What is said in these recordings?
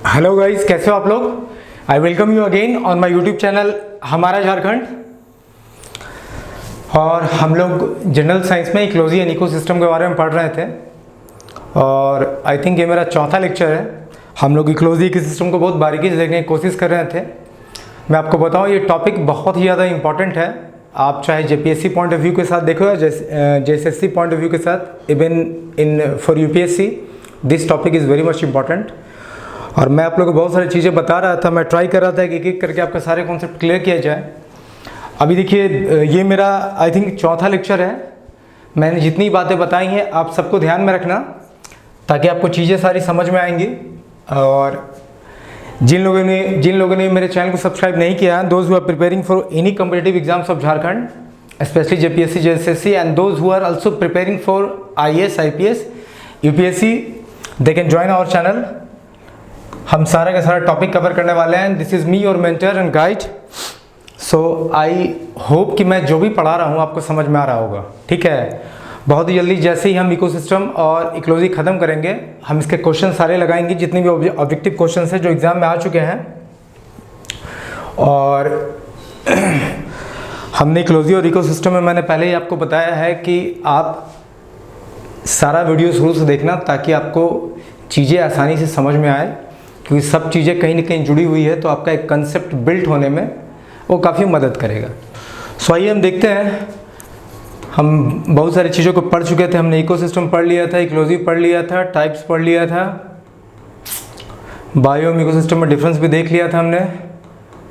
Hello guys, कैसे हो आप लोग। I welcome you again on my YouTube channel हमारा झारखंड। और हम लोग जनरल साइंस में इकोलॉजी एंड इकोसिस्टम के बारे में पढ़ रहे थे और आई थिंक ये मेरा चौथा लेक्चर है। हम लोग इकोलॉजी इकोसिस्टम को बहुत बारीकी से देखने की कोशिश कर रहे थे। मैं आपको बताऊं, ये टॉपिक बहुत ही ज़्यादा इंपॉर्टेंट है। आप चाहे जेपीएससी पॉइंट ऑफ व्यू के साथ देखो या जेएसएससी पॉइंट ऑफ व्यू के साथ, even in for UPSC this topic is very much important. और मैं आप लोगों को बहुत सारी चीज़ें बता रहा था, मैं ट्राई कर रहा था कि एक एक करके आपका सारे कॉन्सेप्ट क्लियर किया जाए। अभी देखिए, ये मेरा आई थिंक चौथा लेक्चर है। मैंने जितनी बातें बताई हैं आप सबको ध्यान में रखना ताकि आपको चीज़ें सारी समझ में आएंगी। और जिन लोगों ने मेरे चैनल को सब्सक्राइब नहीं किया, those who are preparing for any competitive exams of Jharkhand, specially JPSC JSSC, and those who are also preparing for IAS IPS UPSC, they can join our channel. हम सारा का सारा टॉपिक कवर करने वाले हैं। This is me your mentor and guide. So I hope कि मैं जो भी पढ़ा रहा हूँ आपको समझ में आ रहा होगा। ठीक है, बहुत ही जल्दी जैसे ही हम इकोसिस्टम और इकोलॉजी ख़त्म करेंगे, हम इसके क्वेश्चन सारे लगाएंगे, जितने भी ऑब्जेक्टिव क्वेश्चन हैं जो एग्ज़ाम में आ चुके हैं। और हमने इकोलॉजी और इकोसिस्टम में मैंने पहले ही आपको बताया है कि आप सारा वीडियो शुरू से देखना ताकि आपको चीज़ें आसानी से समझ में आए, क्योंकि सब चीज़ें कहीं ना कहीं जुड़ी हुई है, तो आपका एक कंसेप्ट बिल्ट होने में वो काफ़ी मदद करेगा। सो आइए हम देखते हैं। हम बहुत सारी चीज़ों को पढ़ चुके थे। हमने इकोसिस्टम पढ़ लिया था, इकोलॉजी पढ़ लिया था, टाइप्स पढ़ लिया था, बायो में इकोसिस्टम में डिफरेंस भी देख लिया था हमने।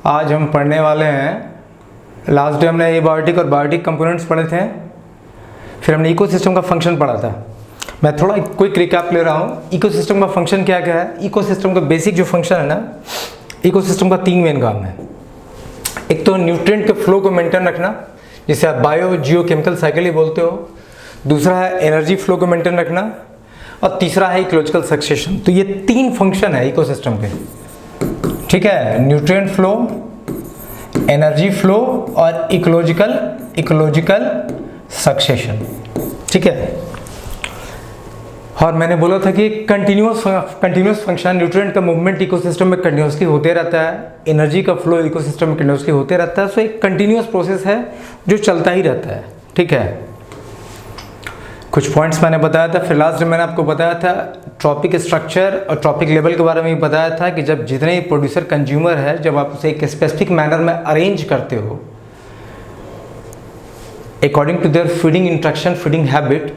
आज हम पढ़ने वाले हैं, लास्ट डे हमने एबायोटिक और बायोटिक कंपोनेंट्स पढ़े थे, फिर हमने इकोसिस्टम का फंक्शन पढ़ा था। मैं थोड़ा क्विक रिकैप ले रहा हूँ। इकोसिस्टम का फंक्शन क्या क्या है। इकोसिस्टम का बेसिक जो फंक्शन है ना, इकोसिस्टम का 3 मेन काम है। एक तो न्यूट्रिएंट के फ्लो को मेंटेन रखना, जिसे आप बायो जियो केमिकल साइकिल ही बोलते हो। दूसरा है एनर्जी फ्लो को मेंटेन रखना, और तीसरा है इकोलॉजिकल सक्सेशन। तो ये 3 फंक्शन है इकोसिस्टम के। ठीक है, न्यूट्रिएंट फ्लो, एनर्जी फ्लो और इकोलॉजिकल सक्सेशन। ठीक है, और मैंने बोला था कि कंटिन्यूस फंक्शन, न्यूट्रिएंट का मूवमेंट इकोसिस्टम में कंटिन्यूसली होते रहता है, एनर्जी का फ्लो इकोसिस्टम में कंटिन्यूसली होते रहता है। सो एक कंटिन्यूस प्रोसेस है जो चलता ही रहता है। ठीक है, कुछ पॉइंट्स मैंने बताया था। फिर लास्ट में मैंने आपको बताया था ट्रॉपिक स्ट्रक्चर और ट्रॉपिक लेवल के बारे में भी बताया था कि जब जितने प्रोड्यूसर कंज्यूमर है, जब आप उसे एक स्पेसिफिक मैनर में अरेंज करते हो according to their feeding instruction, feeding habit,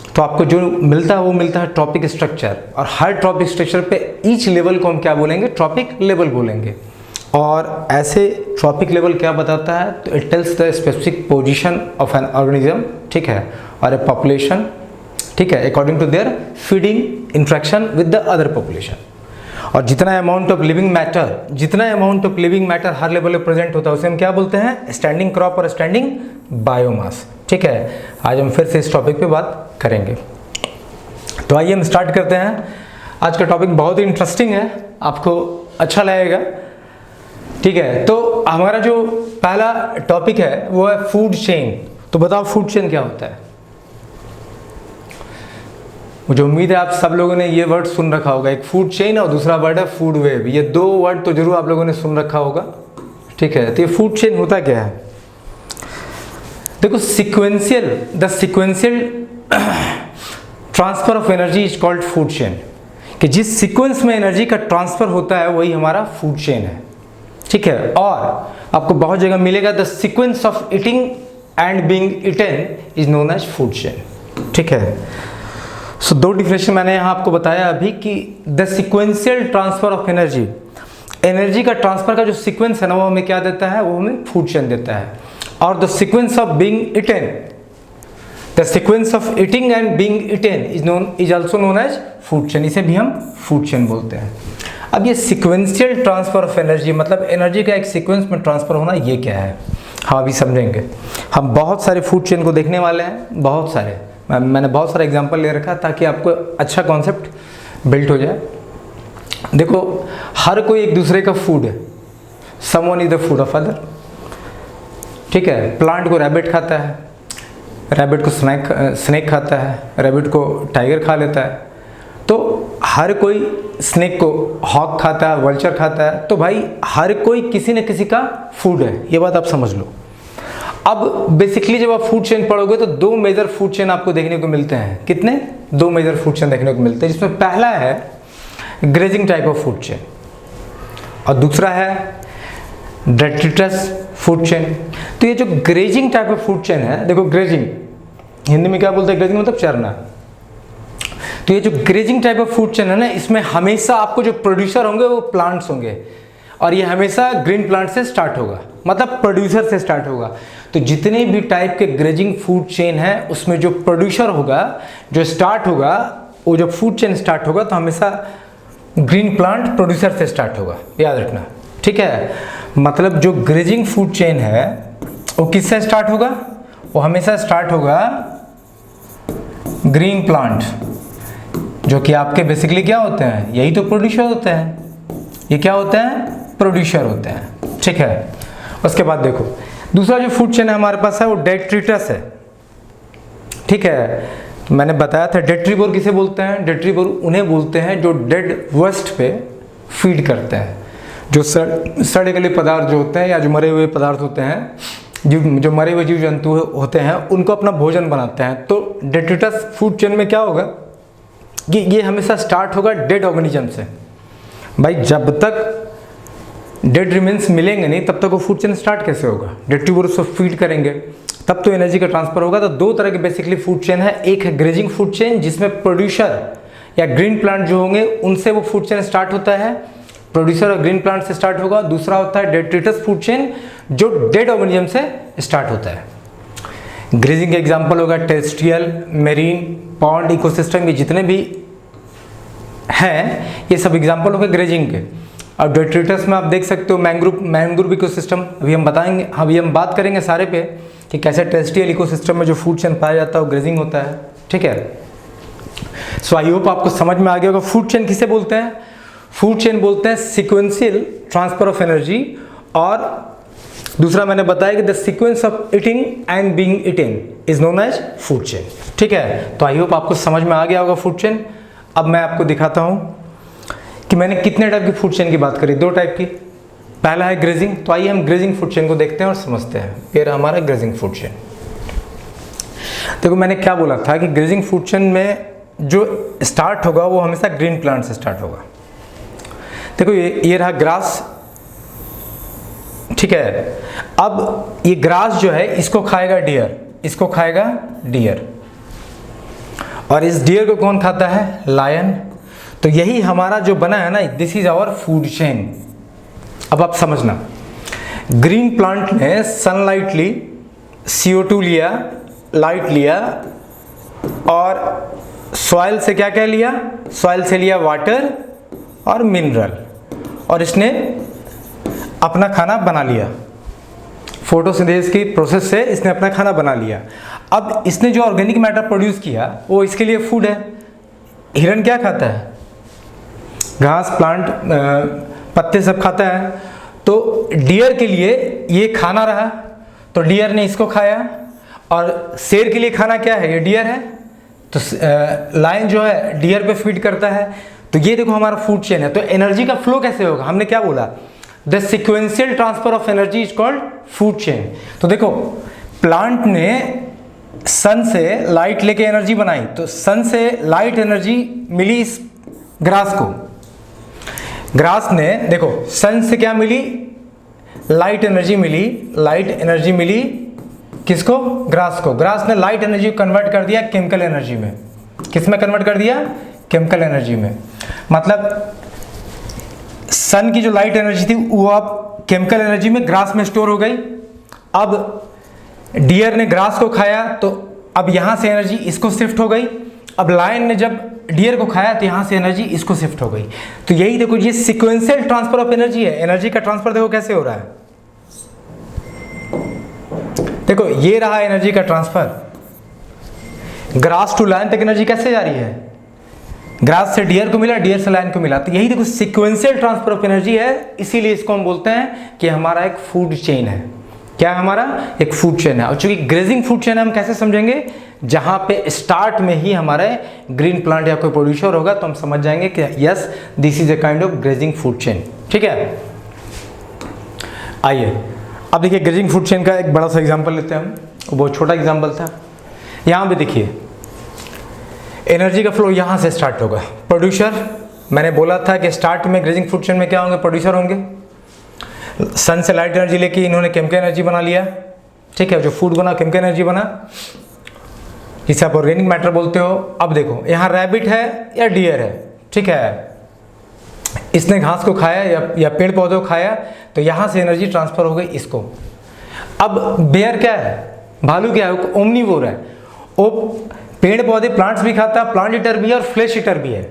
तो आपको जो मिलता है वो मिलता है ट्रॉपिक स्ट्रक्चर। और हर ट्रॉपिक स्ट्रक्चर पे ईच लेवल को हम क्या बोलेंगे, ट्रॉपिक लेवल बोलेंगे। और ऐसे ट्रॉपिक लेवल क्या बताता है, तो it tells the specific position of an organism. ठीक है, और ए पॉपुलेशन, ठीक है, according to their feeding interaction with the other population. और जितना अमाउंट ऑफ लिविंग मैटर हर लेवल पे प्रेजेंट होता है, उसे हम क्या बोलते हैं, स्टैंडिंग क्रॉप और स्टैंडिंग बायोमास। ठीक है, आज हम फिर से इस टॉपिक पे बात करेंगे। तो आइए हम स्टार्ट करते हैं। आज का टॉपिक बहुत ही इंटरेस्टिंग है, आपको अच्छा लगेगा। ठीक है, तो हमारा जो पहला टॉपिक है वो है फूड चेन। तो बताओ फूड चेन क्या होता है। मुझे उम्मीद है आप सब लोगों ने ये वर्ड सुन रखा होगा, एक फूड चेन और दूसरा वर्ड है फूड वेब। ये 2 वर्ड तो जरूर आप लोगों ने सुन रखा होगा। ठीक है, तो ये फूड चेन होता क्या है। देखो, the sequential transfer of energy is called food chain. कि जिस सीक्वेंस में एनर्जी का ट्रांसफर होता है वही हमारा फूड चेन है। ठीक है, और आपको बहुत जगह मिलेगा the sequence of eating and being eaten is known as food chain. ठीक है, सो 2 डिफिनेशन मैंने यहाँ आपको बताया अभी कि the sequential transfer of energy का ट्रांसफर का जो सीक्वेंस है ना, वो हमें क्या देता है, वो हमें फूड चेन देता है। और the sequence of being eaten, the sequence of eating and being eaten is also known as food chain. इसे भी हम फूड चेन बोलते हैं। अब ये सिक्वेंशियल ट्रांसफर ऑफ एनर्जी मतलब एनर्जी का एक सीक्वेंस में ट्रांसफर होना, ये क्या है, हाँ अभी समझेंगे। हम बहुत सारे फूड चेन को देखने वाले हैं, बहुत सारे। मैंने बहुत सारा एग्जांपल ले रखा ताकि आपको अच्छा कॉन्सेप्ट बिल्ट हो जाए। देखो, हर कोई एक दूसरे का फूड है। Someone is the food of other. ठीक है, प्लांट को रैबिट खाता है, रैबिट को स्नेक खाता है, रैबिट को टाइगर खा लेता है। तो हर कोई स्नेक को हॉक खाता है, वल्चर खाता है, तो भाई हर कोई किसी न किसी का फूड है, ये बात आप समझ लो। अब बेसिकली जब आप फूड चेन पढ़ोगे तो दो मेजर फूड चेन आपको देखने को मिलते हैं। कितने? दो मेजर फूड चेन देखने को मिलते हैं, जिसमें पहला है grazing type of food chain और दूसरा है डेट्रिटस फूड चेन। तो ये जो grazing type of food chain है, देखो ग्रेजिंग हिंदी में क्या बोलते हैं? ग्रेजिंग मतलब चरना। तो ये जो grazing type of food chain है ना, इसमें हमेशा आपको जो प्रोड्यूसर होंगे वो प्लांट्स होंगे और ये हमेशा ग्रीन प्लांट से स्टार्ट होगा, मतलब प्रोड्यूसर से स्टार्ट होगा। तो जितने भी टाइप के ग्रेजिंग फूड चेन है उसमें जो प्रोड्यूसर होगा, जो स्टार्ट होगा, वो जब फूड चेन स्टार्ट होगा तो हमेशा ग्रीन प्लांट प्रोड्यूसर से स्टार्ट होगा, याद रखना, ठीक है। मतलब जो ग्रेजिंग फूड चेन है वो किससे स्टार्ट होगा? वो हमेशा स्टार्ट होगा ग्रीन प्लांट, जो कि आपके बेसिकली क्या होते हैं? यही तो प्रोड्यूसर होते हैं। ये क्या होते हैं? प्रोड्यूसर होते हैं, ठीक है। उसके बाद देखो दूसरा जो फूड चेन है हमारे पास है वो डेट्रिटस है, ठीक है। तो मैंने बताया था डेट्रीबोर किसे बोलते हैं? डेट्रीबोर उन्हें बोलते हैं जो डेड वेस्ट पे फीड करते हैं, जो सड़े गले पदार्थ जो होते हैं या जो मरे हुए पदार्थ होते हैं, जो मरे हुए जीव जंतु होते हैं उनको अपना भोजन बनाते हैं। तो डेट्रिटस फूड चेन में क्या होगा कि ये हमेशा स्टार्ट होगा डेड ऑर्गेनिज्म से। भाई जब तक डेड रिमेन्स मिलेंगे नहीं तब तक वो फूड चेन स्टार्ट कैसे होगा? डेट्रीबोर उसको फीड करेंगे तब तो एनर्जी का ट्रांसफर होगा। तो दो तरह के बेसिकली फूड चेन है, एक है ग्रेजिंग फूड चेन जिसमें प्रोड्यूसर या ग्रीन प्लांट जो होंगे उनसे वो फूड चेन स्टार्ट होता है, प्रोड्यूसर और ग्रीन प्लांट से स्टार्ट होगा। दूसरा होता है डेट्रिटस फूड चेन जो डेड ऑर्गेनिज्म से स्टार्ट होता है। ग्रेजिंग का एग्जांपल होगा टेरेस्ट्रियल, मेरीन, पॉन्ड इकोसिस्टम, ये जितने भी हैं ये सब एग्जांपल हो गए ग्रेजिंग के। और डेट्रिटस में आप देख सकते हो मैंग्रोव इकोसिस्टम, अभी हम बताएंगे, अभी हम बात करेंगे सारे पे कि कैसे टेरेस्ट्रियल इकोसिस्टम में जो फूड चेन पाया जाता है वो ग्रेजिंग होता है, ठीक है। सो आई होप आपको समझ में आ गया होगा। फूड चेन किसे बोलते हैं? फूड चेन बोलते हैं सीक्वेंशियल ट्रांसफर ऑफ एनर्जी, और दूसरा मैंने बताया कि the sequence of eating and being eaten is known as food chain, ठीक है। तो आई होप आपको समझ में आ गया होगा फूड चेन। अब मैं आपको दिखाता हूं कि मैंने कितने टाइप की फूड चेन की बात करी, दो टाइप की। पहला है ग्रेजिंग, तो आइए हम ग्रेजिंग फूड चेन को देखते हैं और समझते हैं। ये रहा हमारा ग्रेजिंग फूड चेन। देखो मैंने क्या बोला था कि ग्रेजिंग फूड चेन में जो स्टार्ट होगा वो हमेशा ग्रीन प्लांट से स्टार्ट होगा। देखो ये रहा ग्रास, ठीक है। अब ये ग्रास जो है इसको खाएगा डियर, इसको खाएगा डियर, और इस डियर को कौन खाता है? लायन। तो यही हमारा जो बना है ना, this is our food chain. अब आप समझना, ग्रीन प्लांट ने सनलाइट ली, CO2 लिया, लाइट लिया, और सॉइल से क्या क्या लिया? सॉइल से लिया वाटर और मिनरल, और इसने अपना खाना बना लिया। फोटोसिंथेसिस की प्रोसेस से इसने अपना खाना बना लिया। अब इसने जो ऑर्गेनिक मैटर प्रोड्यूस किया वो इसके लिए फूड है। हिरन क्या खाता है? घास, प्लांट, पत्ते सब खाता है। तो डियर के लिए ये खाना रहा, तो डियर ने इसको खाया, और शेर के लिए खाना क्या है? ये डियर है। तो लायन जो है डियर पे फीड करता है। तो ये देखो हमारा फूड चेन है। तो एनर्जी का फ्लो कैसे होगा? हमने क्या बोला? The sequential transfer of energy is called food chain. तो देखो प्लांट ने सन से लाइट लेके एनर्जी बनाई, तो सन से लाइट एनर्जी मिली इस ग्रास को। ग्रास ने देखो सन से क्या मिली? लाइट एनर्जी मिली। लाइट एनर्जी मिली किसको? ग्रास को। ग्रास ने लाइट एनर्जी कन्वर्ट कर दिया केमिकल एनर्जी में। किस में कन्वर्ट कर दिया? केमिकल एनर्जी में। मतलब सन की जो लाइट एनर्जी थी वो अब केमिकल एनर्जी में ग्रास में स्टोर हो गई। अब डियर ने ग्रास को खाया तो अब यहां से एनर्जी इसको शिफ्ट हो गई। अब लायन ने जब डियर को खाया तो यहां से एनर्जी इसको शिफ्ट हो गई। तो यही देखो ये सीक्वेंशियल ट्रांसफर ऑफ एनर्जी है। एनर्जी का ट्रांसफर देखो कैसे हो रहा है। देखो ये रहा एनर्जी का ट्रांसफर। ग्रास टू लायन तक एनर्जी कैसे जा रही है? ग्रास से डियर को मिला, डियर से लायन को मिला। तो यही देखो सीक्वेंशियल ट्रांसफर ऑफ एनर्जी है। इसीलिए इसको हम बोलते हैं कि हमारा एक फूड चेन है। क्या है हमारा? एक फूड चेन है। और चूंकि ग्रेजिंग फूड चेन है, हम कैसे समझेंगे? जहाँ पे स्टार्ट में ही हमारे ग्रीन प्लांट या कोई प्रोड्यूसर होगा तो हम समझ जाएंगे कि yes this is a kind of grazing food chain. ठीक है, आइए अब देखिए ग्रेजिंग फूड चेन का एक बड़ा सा एग्जांपल लेते हैं हम, बहुत छोटा एग्जांपल था। यहाँ पे देखिए एनर्जी का फ्लो यहाँ से स्टार्ट होगा। प्रोड्यूसर, मैंने बोला था कि स्टार्ट में ग्रेजिंग फूड चेन में क्या होंगे, प्रोड्यूसर होंगे। सन से लाइट एनर्जी लेके इन्होंने केमिकल एनर्जी बना लिया। ठीक है, जो फूड बना केमिकल एनर्जी बना, जिसे आप ऑर्गेनिक मैटर बोलते हो। अब देखो यहाँ रैबिट है या डियर है, ठीक है, इसने घास को खाया या पेड़ पौधे को खाया तो यहाँ से एनर्जी ट्रांसफर हो गई इसको। अब बेयर क्या है, भालू क्या है, ओमनीवोर है, वो पेड़ पौधे प्लांट्स भी खाता है, प्लांट ईटर भी है और फ्लैश ईटर भी है।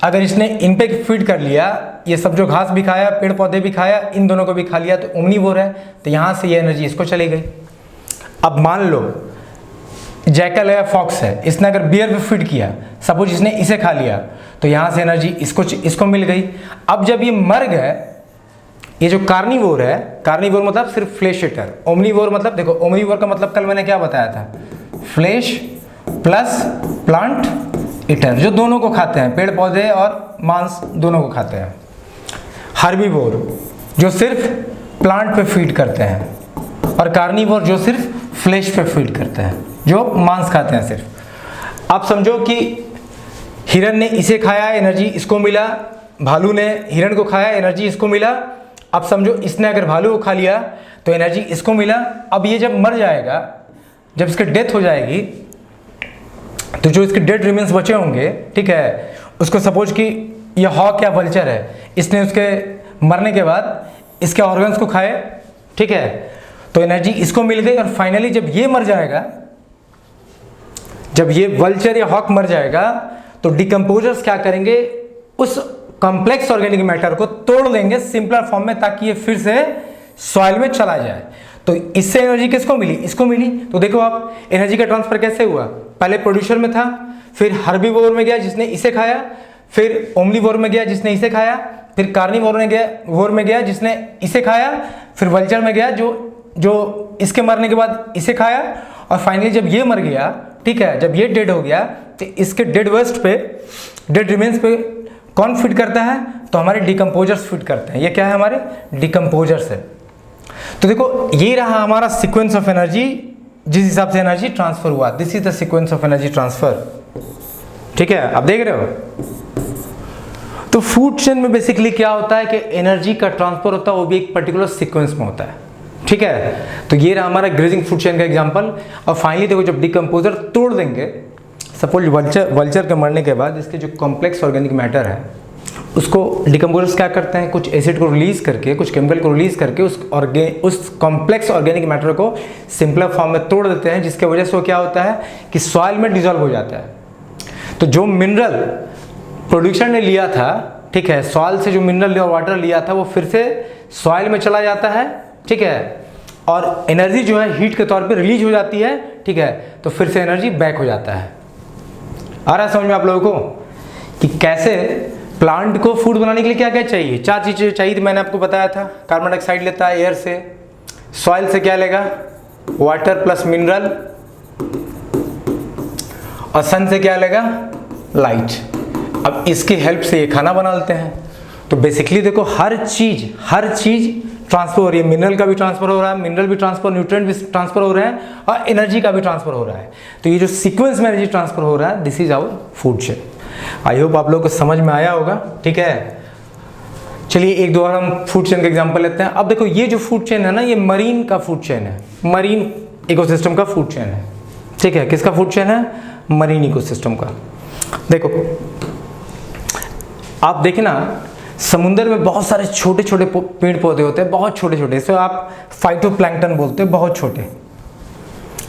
अगर इसने इन पे फीड कर लिया, ये सब जो घास भी खाया पेड़ पौधे भी खाया, इन दोनों को भी खा लिया तो ओमनीवोर है, तो यहाँ से ये एनर्जी इसको चली गई। अब मान लो जैकल है या फॉक्स है, इसने अगर बियर पे फीड किया, सपोज इसने इसे खा लिया तो यहाँ से एनर्जी इसको मिल गई। अब जब ये मर गए, ये जो कार्निवोर है, कार्निवोर मतलब सिर्फ फ्लैश ईटर, ओमनीवोर मतलब देखो ओमनीवोर का मतलब कल मैंने क्या बताया था, फ्लैश प्लस प्लांट ईटर, जो दोनों को खाते हैं, पेड़ पौधे और मांस दोनों को खाते हैं। हर्बीवोर जो सिर्फ प्लांट पे फीड करते हैं, और कार्निवोर जो सिर्फ फ्लैश पे फीड करते हैं, जो मांस खाते हैं सिर्फ। आप समझो कि हिरन ने इसे खाया, एनर्जी इसको मिला, भालू ने हिरन को खाया, एनर्जी इसको मिला। अब समझो इसने अगर भालू को खा लिया तो एनर्जी इसको मिला। अब ये जब मर जाएगा, जब इसकी डेथ हो जाएगी, तो जो इसके डेड रिमेन्स बचे होंगे, ठीक है, उसको सपोज कि ये हॉक या वल्चर है, इसने उसके मरने के बाद इसके ऑर्गन्स को खाए, ठीक है, तो एनर्जी इसको मिल गई। और फाइनली जब ये मर जाएगा, जब ये वल्चर या हॉक मर जाएगा, तो डिकम्पोजर्स क्या करेंगे, उस कॉम्प्लेक्स ऑर्गेनिक मैटर को तोड़ देंगे सिंपलर फॉर्म में, ताकि ये फिर से सॉइल में चला जाए। तो इससे एनर्जी किसको मिली, इसको मिली। तो देखो आप एनर्जी का ट्रांसफर कैसे हुआ, पहले प्रोड्यूसर में था, फिर हर्बीवोर में गया जिसने इसे खाया, फिर ओमनीवोर में गया जिसने इसे खाया, फिर कार्निवोर में गया जिसने इसे खाया, फिर वल्चर में गया जो इसके मरने के बाद इसे खाया, और फाइनली जब ये मर गया, ठीक है, जब ये डेड हो गया, तो इसके डेड वेस्ट पे, डेड रिमेन्स पे कौन फिट करता है, तो हमारे डिकम्पोजर्स फिट करते हैं। ये क्या है, हमारे डिकम्पोजर्स है। तो देखो ये रहा हमारा सीक्वेंस ऑफ एनर्जी, जिस हिसाब से एनर्जी ट्रांसफर हुआ, this is the sequence of energy transfer. ठीक है, आप देख रहे हो। तो फूड चेन में बेसिकली क्या होता है कि एनर्जी का ट्रांसफर होता है, वो भी एक पर्टिकुलर सीक्वेंस में होता है। ठीक है, तो ये रहा हमारा ग्रेजिंग फूड चेन का एग्जांपल। और फाइनली देखो जब डिकम्पोजर तोड़ देंगे, सपोज वल्चर के मरने के बाद इसके जो कॉम्प्लेक्स ऑर्गेनिक मैटर है, उसको डिकम्पोजर्स क्या करते हैं, कुछ एसिड को रिलीज करके, कुछ केमिकल को रिलीज करके उस कॉम्प्लेक्स ऑर्गेनिक मैटर को सिंपलर फॉर्म में तोड़ देते हैं, जिसके वजह से वो क्या होता है कि सॉइल में डिजॉल्व हो जाता है। तो जो मिनरल प्रोड्यूसर ने लिया था, ठीक है, सॉइल से जो मिनरल और वाटर लिया था, वो फिर से सॉइल में चला जाता है, ठीक है, और एनर्जी जो है हीट के तौर पे रिलीज हो जाती है, ठीक है, तो फिर से एनर्जी बैक हो जाता है। आ रहा है समझ में आप लोगों को कि कैसे प्लांट को फूड बनाने के लिए क्या क्या चाहिए, 4 चीजें चाहिए थी, मैंने आपको बताया था। कार्बन डाइऑक्साइड लेता है एयर से, सॉइल से क्या लेगा, वाटर प्लस मिनरल, और सन से क्या लेगा, लाइट। अब इसकी हेल्प से ये खाना बना लेते हैं। तो बेसिकली देखो हर चीज ट्रांसफर हो रही है, मिनरल का भी ट्रांसफर हो रहा है, मिनरल भी ट्रांसफर, न्यूट्रिएंट भी ट्रांसफर हो रहे हैं, और एनर्जी का भी ट्रांसफर हो रहा है। तो ये जो सीक्वेंस में एनर्जी ट्रांसफर हो रहा है, this is our food chain. I hope आप लोगों को समझ में आया होगा। ठीक है, चलिए एक दो और हम फूड चेन का एग्जांपल लेते हैं। अब देखो ये जो फूड चेन है ना, ये मरीन का फूड चेन है, मरीन इकोसिस्टम का फूड चेन है। ठीक है, किसका फूड चेन है, मरीन इकोसिस्टम का। देखो आप देखना समुद्र में बहुत सारे छोटे छोटे पेड़ पौधे होते हैं, बहुत छोटे छोटे, इसे आप फाइटोप्लैंक्टन बोलते हैं, बहुत छोटे।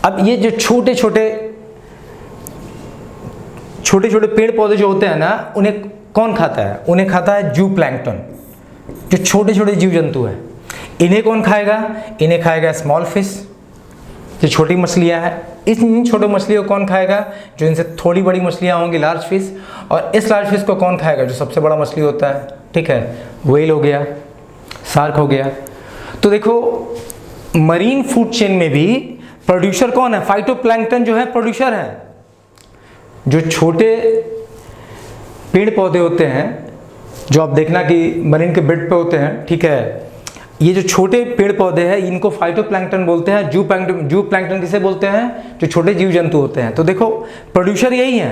अब ये जो छोटे छोटे पेड़ पौधे जो होते हैं ना, उन्हें कौन खाता है, उन्हें खाता है जू प्लैंक्टन, जो छोटे छोटे जीव जंतु हैं। इन्हें कौन खाएगा, इन्हें खाएगा स्मॉल फिश, जो छोटी मछलियां हैं। इन छोटे मछलियों को कौन खाएगा, जो इनसे थोड़ी बड़ी मछलियां होंगी, लार्ज फिश। और इस लार्ज फिश को कौन खाएगा, जो सबसे बड़ा मछली होता है, ठीक है, व्हेल हो गया, शार्क हो गया। तो देखो मरीन फूड चेन में भी प्रोड्यूसर कौन है? फाइटोप्लैंक्टन जो है प्रोड्यूसर है। जो छोटे पेड़ पौधे होते हैं जो आप देखना कि मरीन के बेड पे होते हैं, ठीक है, ये जो छोटे पेड़ पौधे हैं इनको फाइटोप्लैंक्टन बोलते हैं। जू प्लैंक्टन किसे बोलते हैं? जो छोटे जीव जंतु होते हैं। तो देखो प्रोड्यूसर यही है,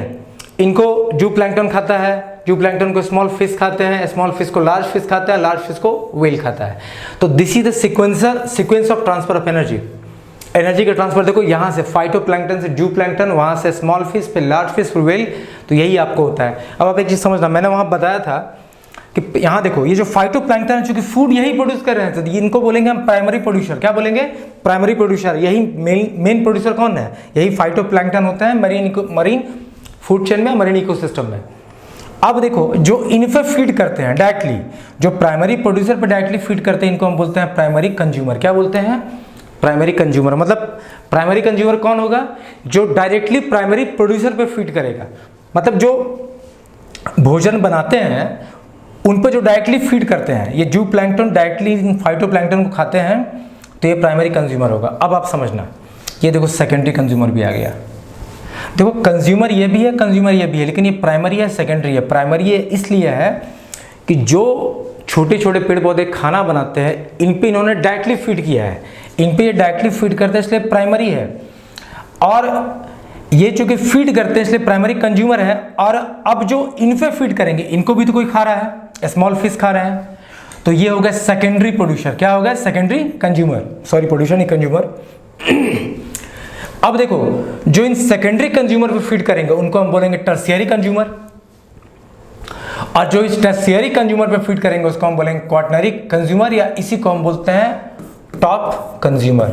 इनको जू प्लैंक्टन खाता है, जू प्लैंक्टन को स्मॉल फिश खाते हैं, स्मॉल फिश को लार्ज फिश खाता है, लार्ज फिश को व्हेल खाता है। तो this is the sequence of transfer of energy. Energy का ट्रांसफर देखो यहाँ से फाइटोप्लैंक्टन से जू प्लैंक्टन, वहाँ से स्मॉल फिश, फिर लार्ज फिश, फिर व्हेल। तो यही आपको होता है। अब आप एक चीज़ समझना, मैंने वहाँ बताया था कि यहाँ देखो ये जो फाइटोप्लैंक्टन है चूंकि फूड यही प्रोड्यूस कर रहे हैं, तो इनको बोलेंगे हम प्राइमरी प्रोड्यूसर। क्या बोलेंगे? Primary producer. यही मेन प्रोड्यूसर कौन है? यही फाइटोप्लैंक्टन होता है मरीन फूड चेन में, मरीन इकोसिस्टम में। अब देखो जो इन पे फीड करते हैं डायरेक्टली, जो प्राइमरी प्रोड्यूसर पे डायरेक्टली फीड करते हैं, इनको हम बोलते हैं प्राइमरी कंज्यूमर। क्या बोलते हैं? Primary consumer. मतलब प्राइमरी कंज्यूमर कौन होगा? जो डायरेक्टली प्राइमरी प्रोड्यूसर पे फीड करेगा। मतलब जो भोजन बनाते हैं उन पर जो डायरेक्टली फीड करते हैं, ये जू प्लैंक्टन डायरेक्टली फाइटोप्लैंक्टन को खाते हैं, तो ये प्राइमरी कंज्यूमर होगा। अब आप समझना, ये देखो सेकेंडरी कंज्यूमर भी आ गया। देखो कंज्यूमर ये भी है, कंज्यूमर ये भी है, लेकिन ये प्राइमरी है, सेकेंडरी है। प्राइमरी ये इसलिए है कि जो छोटे छोटे पेड़ पौधे खाना बनाते हैं, इन पे इन्होंने डायरेक्टली फीड किया है, इन पे ये डायरेक्टली फीड करते हैं, इसलिए प्राइमरी है। और ये चूंकि फीड करते हैं इसलिए प्राइमरी कंज्यूमर है। और अब जो इन पे फीड करेंगे, इनको भी तो कोई खा रहा है, स्मॉल फिश खा रहे हैं, तो ये हो गया सेकेंडरी प्रोड्यूसर। क्या हो गया? Secondary consumer. सॉरी, प्रोड्यूसर नहीं, कंज्यूमर। अब देखो जो इन सेकेंडरी कंज्यूमर पे फीड करेंगे उनको हम बोलेंगे टर्शियरी कंज्यूमर, और जो इस टर्शियरी कंज्यूमर पे फीड करेंगे उसको हम बोलेंगे क्वाटरनरी कंज्यूमर, या इसी को हम बोलते हैं टॉप कंज्यूमर,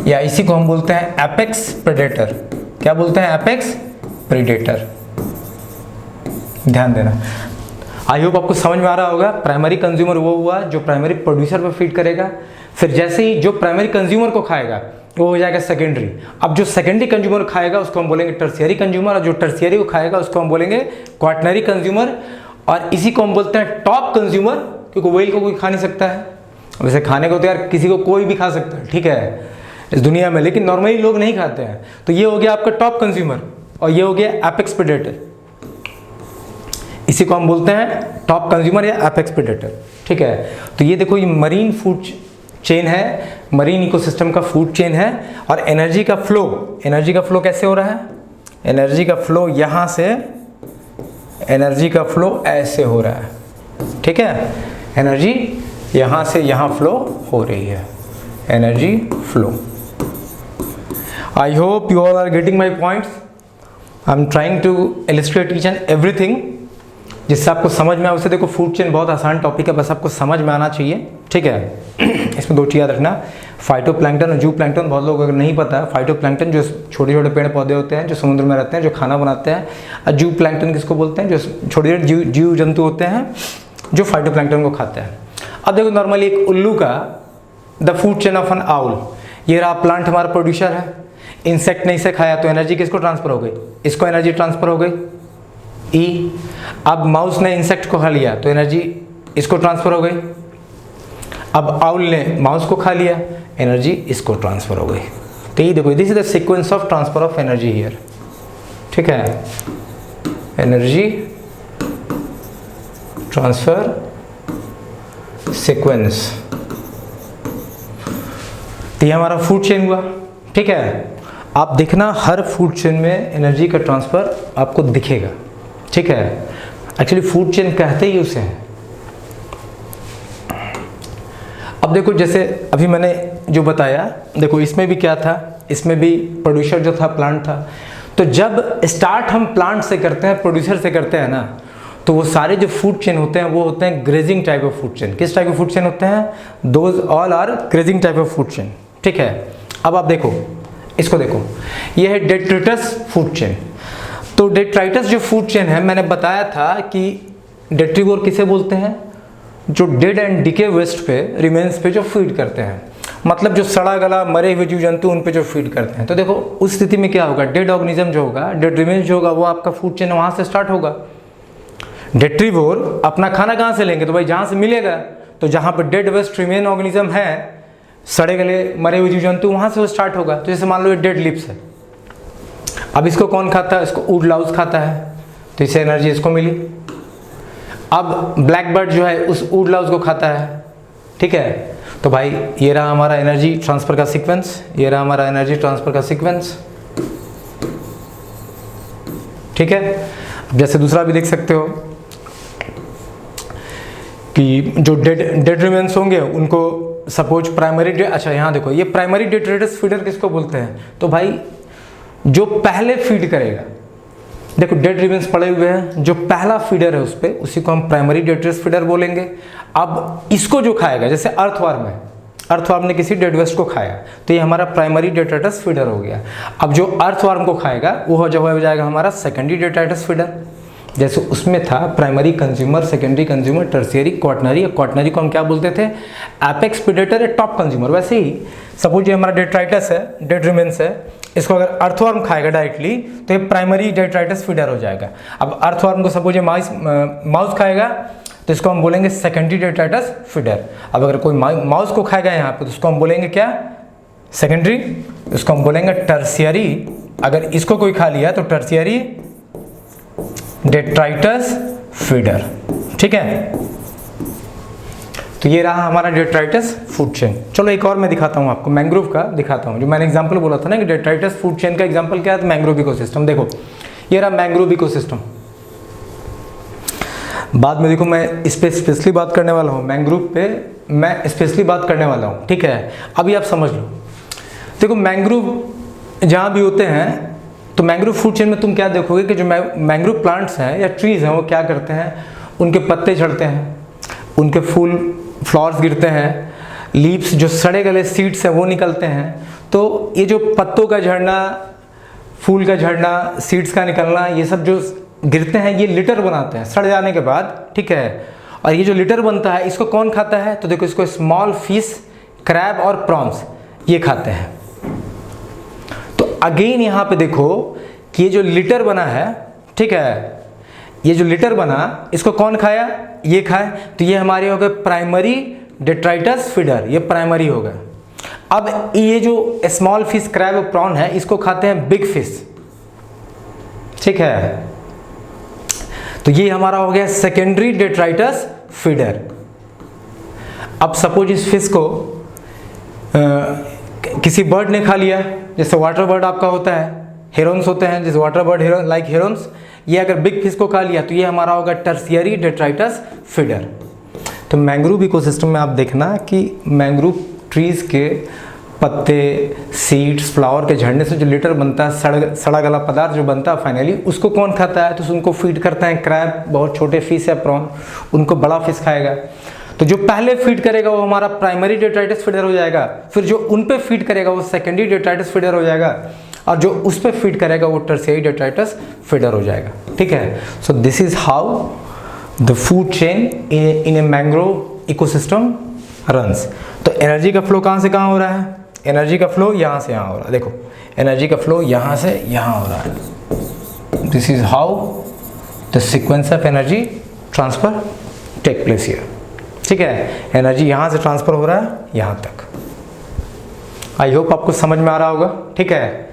या इसी को हम बोलते हैं एपेक्स प्रेडेटर। क्या बोलते हैं? Apex predator. ध्यान देना, आई होप आपको समझ में आ रहा होगा। प्राइमरी कंज्यूमर वो हुआ जो प्राइमरी प्रोड्यूसर पे फीड करेगा, फिर जैसे ही जो प्राइमरी कंज्यूमर को खाएगा वो हो जाएगा सेकेंडरी। अब जो सेकेंडरी कंज्यूमर खाएगा उसको हम बोलेंगे टर्शियरी कंज्यूमर, और जो टर्शियरी को खाएगा उसको हम बोलेंगे क्वाटरनरी कंज्यूमर, और इसी को हम बोलते हैं टॉप कंज्यूमर, क्योंकि व्हेल को कोई खा नहीं सकता है। वैसे खाने को तो यार किसी को कोई भी खा सकता है, ठीक है, इस दुनिया में, लेकिन नॉर्मली लोग नहीं खाते हैं। तो ये हो गया आपका टॉप कंज्यूमर, और ये हो गया एपेक्स प्रेडेटर। इसी को हम बोलते हैं टॉप कंज्यूमर या एपेक्स प्रेडेटर, ठीक है। तो ये देखो, ये मरीन फूड चेन है, मरीन इकोसिस्टम का फूड चेन है। और एनर्जी का फ्लो कैसे हो रहा है? एनर्जी का फ्लो यहाँ से, एनर्जी का फ्लो ऐसे हो रहा है, ठीक है। एनर्जी यहाँ से यहाँ फ्लो हो रही है, energy flow. I hope you all are getting my points. I am trying to illustrate each and everything जिससे आपको समझ में आए। वैसे देखो फूड चेन बहुत आसान टॉपिक है, बस आपको समझ में आना चाहिए, ठीक है। इसमें दो चीज़ याद रखना, फाइटोप्लैंक्टन और जू प्लैंक्टन। बहुत लोगों को नहीं पता है, फाइटोप्लैंक्टन जो छोटे छोटे पेड़ पौधे होते हैं जो समुद्र में रहते हैं, जो खाना बनाते हैं, और जू प्लैंक्टन किसको बोलते हैं? जो छोटे छोटे जीव जंतु होते हैं जो फाइटोप्लैंक्टन को खाते हैं। अब देखो नॉर्मली एक उल्लू का the food chain of N owl, ये रहा प्लांट हमारा प्रोड्यूसर है। इंसेक्ट ने इसे खाया तो एनर्जी किसको ट्रांसफर हो गई? इसको एनर्जी ट्रांसफर हो गई, ई। अब माउस ने इंसेक्ट को खा लिया तो एनर्जी इसको ट्रांसफर हो गई। अब आउल ने माउस को खा लिया, एनर्जी इसको ट्रांसफर हो गई। तो ये देखो, this is the sequence of transfer of energy here, ठीक है। एनर्जी ट्रांसफर सीक्वेंस, तो ये हमारा फूड चेन हुआ, ठीक है। आप देखना हर फूड चेन में एनर्जी का ट्रांसफर आपको दिखेगा, ठीक है। एक्चुअली फूड चेन कहते ही उसे हैं। अब देखो जैसे अभी मैंने जो बताया, देखो इसमें भी क्या था, इसमें भी प्रोड्यूसर जो था प्लांट था। तो जब स्टार्ट हम प्लांट से करते हैं, प्रोड्यूसर से करते हैं ना, तो वो सारे जो फूड चेन होते हैं वो होते हैं grazing type of food chain. किस टाइप ऑफ फूड चेन होते हैं? Those all are grazing type of food chain, ठीक है। अब आप देखो, इसको देखो, ये है डेट्रिटस फूड चेन। तो डेट्राइटस जो फूड चेन है, मैंने बताया था कि डेट्रीवोर किसे बोलते हैं? जो डेड एंड डिके वेस्ट पे, रिमेन्स पे जो फीड करते हैं, मतलब जो सड़ा गला मरे हुए जीव जंतु उन पे जो फीड करते हैं। तो देखो उस स्थिति में क्या होगा, डेड ऑर्गेनिज्म जो होगा, डेड रिमेन्स जो होगा, वो आपका फूड चेन वहाँ से स्टार्ट होगा। डेट्रीवोर अपना खाना कहाँ से लेंगे? तो भाई जहाँ से मिलेगा। तो जहाँ पर डेड वेस्ट रिमेन ऑर्गेनिज्म है, सड़े गले मरे हुए जीव जंतु, वहाँ से वो स्टार्ट होगा। तो जैसे मान लो ये डेड लिप्स है, अब इसको कौन खाता है? इसको वुड लाउस खाता है, तो इससे एनर्जी इसको मिली। अब ब्लैक बर्ड जो है उस वुड लाउस को खाता है, ठीक है। तो भाई ये रहा हमारा एनर्जी ट्रांसफर का सीक्वेंस, ये रहा हमारा एनर्जी ट्रांसफर का सीक्वेंस, ठीक है। जैसे दूसरा भी देख सकते हो कि जो डेड रिमेन्स होंगे उनको सपोज प्राइमरी, अच्छा यहाँ देखो ये प्राइमरी डेट्राइटस फीडर किसको बोलते हैं? तो भाई जो पहले फीड करेगा, देखो डेड रिमेन्स पड़े हुए हैं, जो पहला फीडर है उस पर, उसी को हम प्राइमरी डेट्राइटस फीडर बोलेंगे। अब इसको जो खाएगा, जैसे अर्थवर्म है, अर्थवर्म ने किसी डेड वेस्ट को खाया, तो ये हमारा प्राइमरी डेट्राइटस फीडर हो गया। अब जो अर्थवर्म को खाएगा वो हो जाएगा हमारा सेकेंडरी डेट्राइटस फीडर। जैसे उसमें था primary consumer, secondary consumer, tertiary, quaternary. Quaternary को हम क्या बोलते थे? एपेक्स प्रेडेटर या टॉप कंज्यूमर। वैसे ही सपोज ये हमारा डेट्राइटस है, डेड रिमेन्स है, इसको अगर अर्थवर्म खाएगा डायरेक्टली तो ये प्राइमरी डेट्राइटस फीडर हो जाएगा। अब अर्थवर्म को सपोज ये माउस खाएगा तो इसको हम बोलेंगे सेकेंडरी डेट्राइटस फीडर। अब अगर कोई माउस को खाएगा यहाँ पे तो उसको हम बोलेंगे क्या? सेकेंडरी। इसको हम बोलेंगे टर्शियरी। अगर इसको कोई खा लिया तो टर्शियरी डेट्राइटस फीडर, ठीक है। तो ये रहा हमारा डेट्राइटस फूड चेन। चलो एक और मैं दिखाता हूँ आपको, मैंग्रोव का दिखाता हूँ। जो मैंने एग्जांपल बोला था ना कि डेट्राइटस फूड चेन का एग्जांपल क्या है? Mangrove ecosystem. देखो ये रहा मैंग्रोव इकोसिस्टम। बाद में देखो मैं इस पे स्पेशली बात करने वाला हूँ, मैंग्रोव पे मैं स्पेशली बात करने वाला हूँ, ठीक है। अभी आप समझ लो, देखो मैंग्रोव जहाँ भी होते हैं तो मैंग्रोव फूड चेन में तुम क्या देखोगे कि जो मैंग्रोव प्लांट्स हैं या ट्रीज हैं वो क्या करते हैं? उनके पत्ते झड़ते हैं, उनके फूल फ्लावर्स गिरते हैं, लीव्स जो सड़े गले सीड्स हैं वो निकलते हैं। तो ये जो पत्तों का झड़ना, फूल का झड़ना, सीड्स का निकलना, ये सब जो गिरते हैं ये लिटर बनाते हैं सड़ जाने के बाद, ठीक है। और ये जो लिटर बनता है इसको कौन खाता है? तो देखो इसको स्मॉल फिश, क्रैब और प्रॉन्स ये खाते हैं। तो अगेन यहाँ पे देखो कि ये जो लिटर बना है, ठीक है, ये जो लिटर बना इसको कौन खाया? ये खाए। तो ये हमारे हो गए प्राइमरी डेट्राइटस फीडर, ये प्राइमरी हो गए। अब ये जो स्मॉल फिश, क्रैब और प्रॉन है इसको खाते हैं बिग फिश, ठीक है। तो ये हमारा हो गया सेकेंडरी डेट्राइटस फीडर। अब सपोज इस फिश को किसी बर्ड ने खा लिया, जैसे वाटर बर्ड आपका होता है, हेरोन्स होते हैं, जैसे वाटर बर्ड लाइक हेरोन्स, ये अगर बिग फिश को खा लिया तो ये हमारा होगा टर्शियरी डेट्राइटस फीडर। तो मैंग्रोव इकोसिस्टम में आप देखना कि मैंग्रोव ट्रीज के पत्ते, सीड्स, फ्लावर के झड़ने से जो लिटर बनता है, सड़ा गला पदार्थ जो बनता है फाइनली, उसको कौन खाता है? तो उनको फीड करते हैं क्रैब, बहुत छोटे फिश या प्रॉन, उनको बड़ा फिश खाएगा। तो जो पहले फीड करेगा वो हमारा प्राइमरी डेट्राइटस फीडर हो जाएगा, फिर जो उन पे फीड करेगा वो सेकेंडरी डेट्राइटस फीडर हो जाएगा, और जो उस पे फीड करेगा वो टर्शियरी डेट्राइटस फीडर हो जाएगा, ठीक है। So this is how the food chain in A mangrove ecosystem runs. तो एनर्जी का फ्लो कहाँ से कहाँ हो रहा है? एनर्जी का फ्लो यहाँ से यहाँ हो रहा है। देखो एनर्जी का फ्लो यहाँ से यहाँ हो रहा है। This is how the sequence of energy transfer take place here, ठीक है। एनर्जी यहाँ से ट्रांसफर हो रहा है यहाँ तक। आई होप आपको समझ में आ रहा होगा, ठीक है।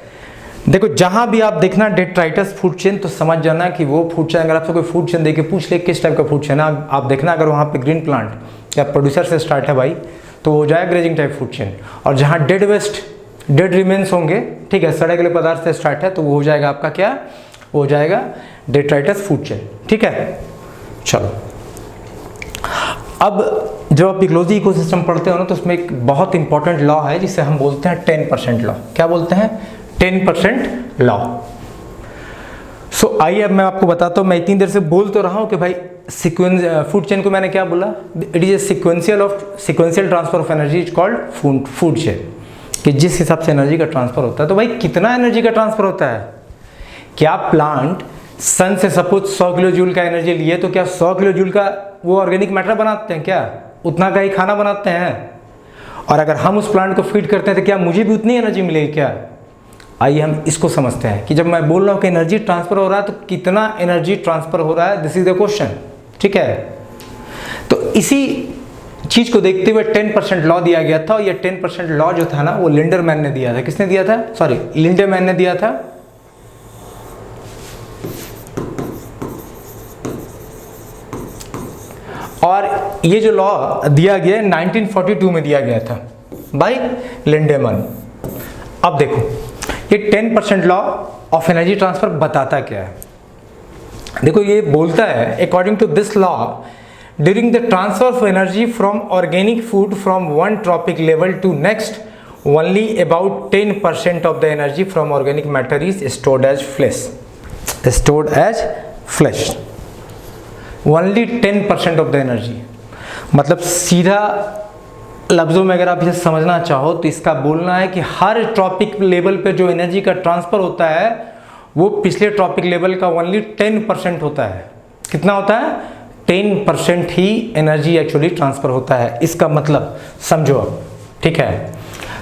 देखो जहाँ भी आप देखना डेट्राइटस फूड चेन तो समझ जाना कि वो फूड चेन, अगर आपसे कोई फूड चेन देके पूछ ले किस टाइप का फूड चेन है, आप देखना अगर वहाँ पे ग्रीन प्लांट या प्रोड्यूसर से स्टार्ट है भाई तो वो हो जाएगा ग्रेजिंग टाइप फूड चेन। और जहाँ डेड वेस्ट, डेड रिमेन्स होंगे, ठीक है, सड़े गले पदार्थ से स्टार्ट है तो वो हो जाएगा आपका क्या? वो हो जाएगा डेट्राइटस फूड चेन, ठीक है। चलो अब जब आप इकोलॉजी इकोसिस्टम पढ़ते हो ना तो उसमें एक बहुत इंपॉर्टेंट लॉ है जिसे हम बोलते हैं 10% लॉ। क्या बोलते हैं? 10% लॉ। सो आइए अब मैं आपको बताता हूँ। मैं इतनी देर से बोल तो रहा हूँ कि भाई सीक्वेंस फूड चेन को मैंने क्या बोला? It is A sequential transfer of energy is called food chain, कि जिस हिसाब से एनर्जी का ट्रांसफर होता है। तो भाई कितना एनर्जी का ट्रांसफर होता है? क्या प्लांट सन से सपोज 100 किलो जूल का एनर्जी लिए तो क्या 100 किलो जूल का वो ऑर्गेनिक मैटर बनाते हैं? क्या उतना का ही खाना बनाते हैं? और अगर हम उस प्लांट को फीड करते हैं तो क्या मुझे भी उतनी एनर्जी मिलेगी क्या? आइए हम इसको समझते हैं कि जब मैं बोल रहा हूँ कि एनर्जी ट्रांसफर हो रहा है तो कितना एनर्जी ट्रांसफर हो रहा है, दिस इज द क्वेश्चन, ठीक है। तो इसी चीज को देखते हुए 10% लॉ दिया गया था, और ये 10% लॉ जो था ना वो लिंडरमैन ने दिया था। किसने दिया था? सॉरी, लिंडरमैन ने दिया था। और ये जो लॉ दिया गया 1942 में दिया गया था बाय लिंडरमैन। अब देखो ये 10% लॉ ऑफ एनर्जी ट्रांसफर बताता क्या है। देखो ये बोलता है, according to this law, during the transfer of energy from organic food from one trophic level to next, only about 10% of the energy from organic matter is stored as flesh. Only 10% of the energy, मतलब सीधा लफ्ज़ों में अगर आप इसे समझना चाहो तो इसका बोलना है कि हर ट्रॉपिक लेवल पे जो एनर्जी का ट्रांसफ़र होता है वो पिछले ट्रॉपिक लेवल का ओनली 10% होता है। कितना होता है? 10% ही एनर्जी एक्चुअली ट्रांसफ़र होता है। इसका मतलब समझो अब, ठीक है।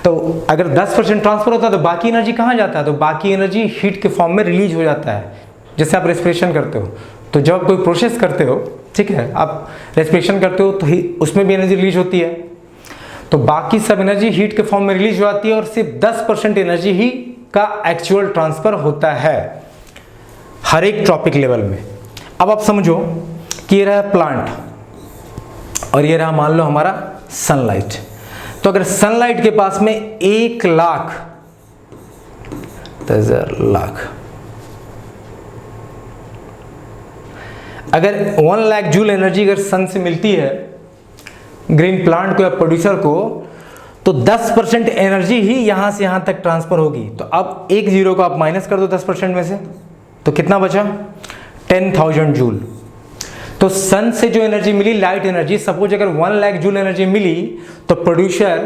तो अगर 10% ट्रांसफ़र होता है तो बाकी एनर्जी कहाँ जाता है? तो बाकी एनर्जी हीट के फॉर्म में रिलीज हो जाता है। जैसे आप रेस्पिरेशन करते हो, तो जब आप कोई प्रोसेस करते हो, ठीक है, आप रेस्पिरेशन करते हो तो उसमें भी एनर्जी रिलीज होती है। तो बाकी सब एनर्जी हीट के फॉर्म में रिलीज हो जाती है और सिर्फ 10% एनर्जी ही का एक्चुअल ट्रांसफर होता है हर एक ट्रॉपिक लेवल में। अब आप समझो कि ये रहा प्लांट और ये रहा मान लो हमारा सनलाइट। तो अगर सनलाइट के पास में 1 लाख अगर 1 लाख जूल एनर्जी अगर सन से मिलती है ग्रीन प्लांट को या प्रोड्यूसर को, तो 10% एनर्जी ही यहां से यहां तक ट्रांसफर होगी। तो अब एक जीरो को आप माइनस कर दो 10% में से, तो कितना बचा? 10,000 जूल। तो सन से जो एनर्जी मिली, लाइट एनर्जी, सपोज अगर 1 लाख जूल एनर्जी मिली तो प्रोड्यूसर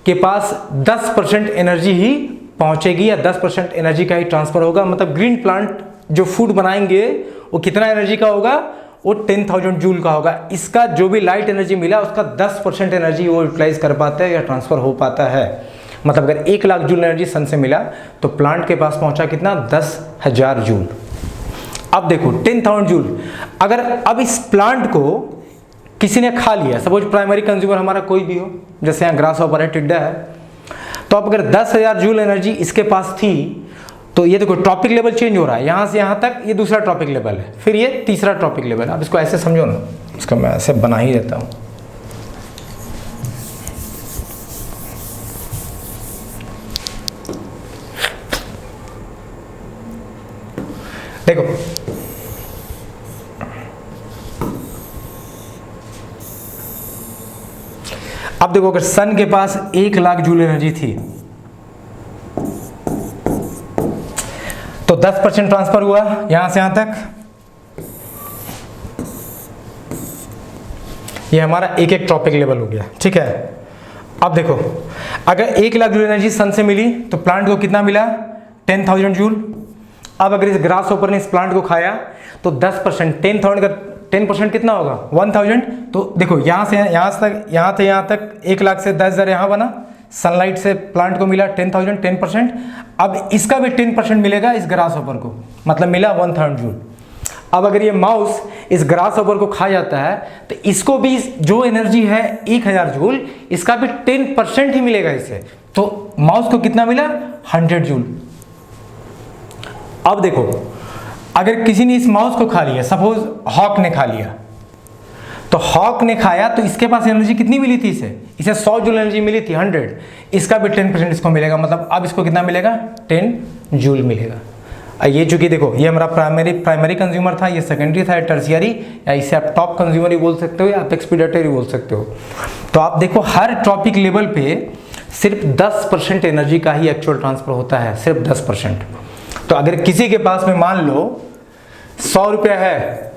के पास 10% एनर्जी ही पहुंचेगी या 10% एनर्जी का ही ट्रांसफर होगा। मतलब ग्रीन प्लांट जो फूड बनाएंगे वो कितना एनर्जी का होगा? वो 10,000 जूल का होगा। इसका जो भी लाइट एनर्जी मिला उसका 10% एनर्जी वो यूटिलाइज कर पाता है या ट्रांसफर हो पाता है। मतलब अगर 1 लाख जूल एनर्जी सन से मिला तो प्लांट के पास पहुंचा कितना? 10,000 जूल। अब देखो 10,000 जूल, अगर अब इस प्लांट को किसी ने खा लिया, सपोज प्राइमरी कंज्यूमर हमारा कोई भी हो, जैसे यहाँ ग्रास हॉपर है, टिड्डा है, तो अब अगर 10,000 जूल एनर्जी इसके पास थी, तो ये देखो ट्रॉपिक लेवल चेंज हो रहा है, यहाँ से यहाँ तक ये दूसरा ट्रॉपिक लेवल है, फिर ये तीसरा ट्रॉपिक लेवल है। अब इसको ऐसे समझो ना, इसको मैं ऐसे बना ही देता हूँ। देखो अब देखो अगर सन के पास 1 लाख जूल एनर्जी थी तो 10% ट्रांसफर हुआ यहां से यहां तक। ये हमारा एक एक ट्रॉपिक लेवल हो गया, ठीक है। अब देखो अगर 1 लाख जूल एनर्जी सन से मिली तो प्लांट को कितना मिला? 10,000 जूल। अब अगर इस ग्रास हॉपर ने इस प्लांट को खाया तो 10%, 10,000 का 10% कितना होगा? 1,000। तो देखो यहाँ से यहाँ तक 1 लाख से 10,000 यहाँ बना, सनलाइट से प्लांट को मिला 10,000, 10%। अब इसका भी 10% मिलेगा इस ग्रास हॉपर को, मतलब मिला 1,000 जूल। अब अगर ये माउस इस ग्रास हॉपर को खा जाता है तो इसको भी जो एनर्जी है 1,000 जूल, इसका भी 10% ही मिलेगा इसे। तो माउस को कितना मिला? 100 जूल। अब देखो अगर किसी ने इस माउस को खा लिया, सपोज हॉक ने खा लिया, तो हॉक ने खाया तो इसके पास एनर्जी कितनी मिली थी? इसे 100 जूल एनर्जी मिली थी, 100। इसका भी 10% इसको मिलेगा, मतलब अब इसको कितना मिलेगा? 10 जूल मिलेगा। ये चूंकि देखो ये हमारा प्राइमरी कंज्यूमर था, ये सेकेंडरी था, टर्शियरी, या इसे आप टॉप कंज्यूमर ही बोल सकते हो या आप एक्सपीडिटर बोल सकते हो। तो आप देखो हर ट्रॉपिक लेवल पे सिर्फ 10% एनर्जी का ही एक्चुअल ट्रांसफर होता है, सिर्फ 10%। तो अगर किसी के पास में मान लो 100 रुपया है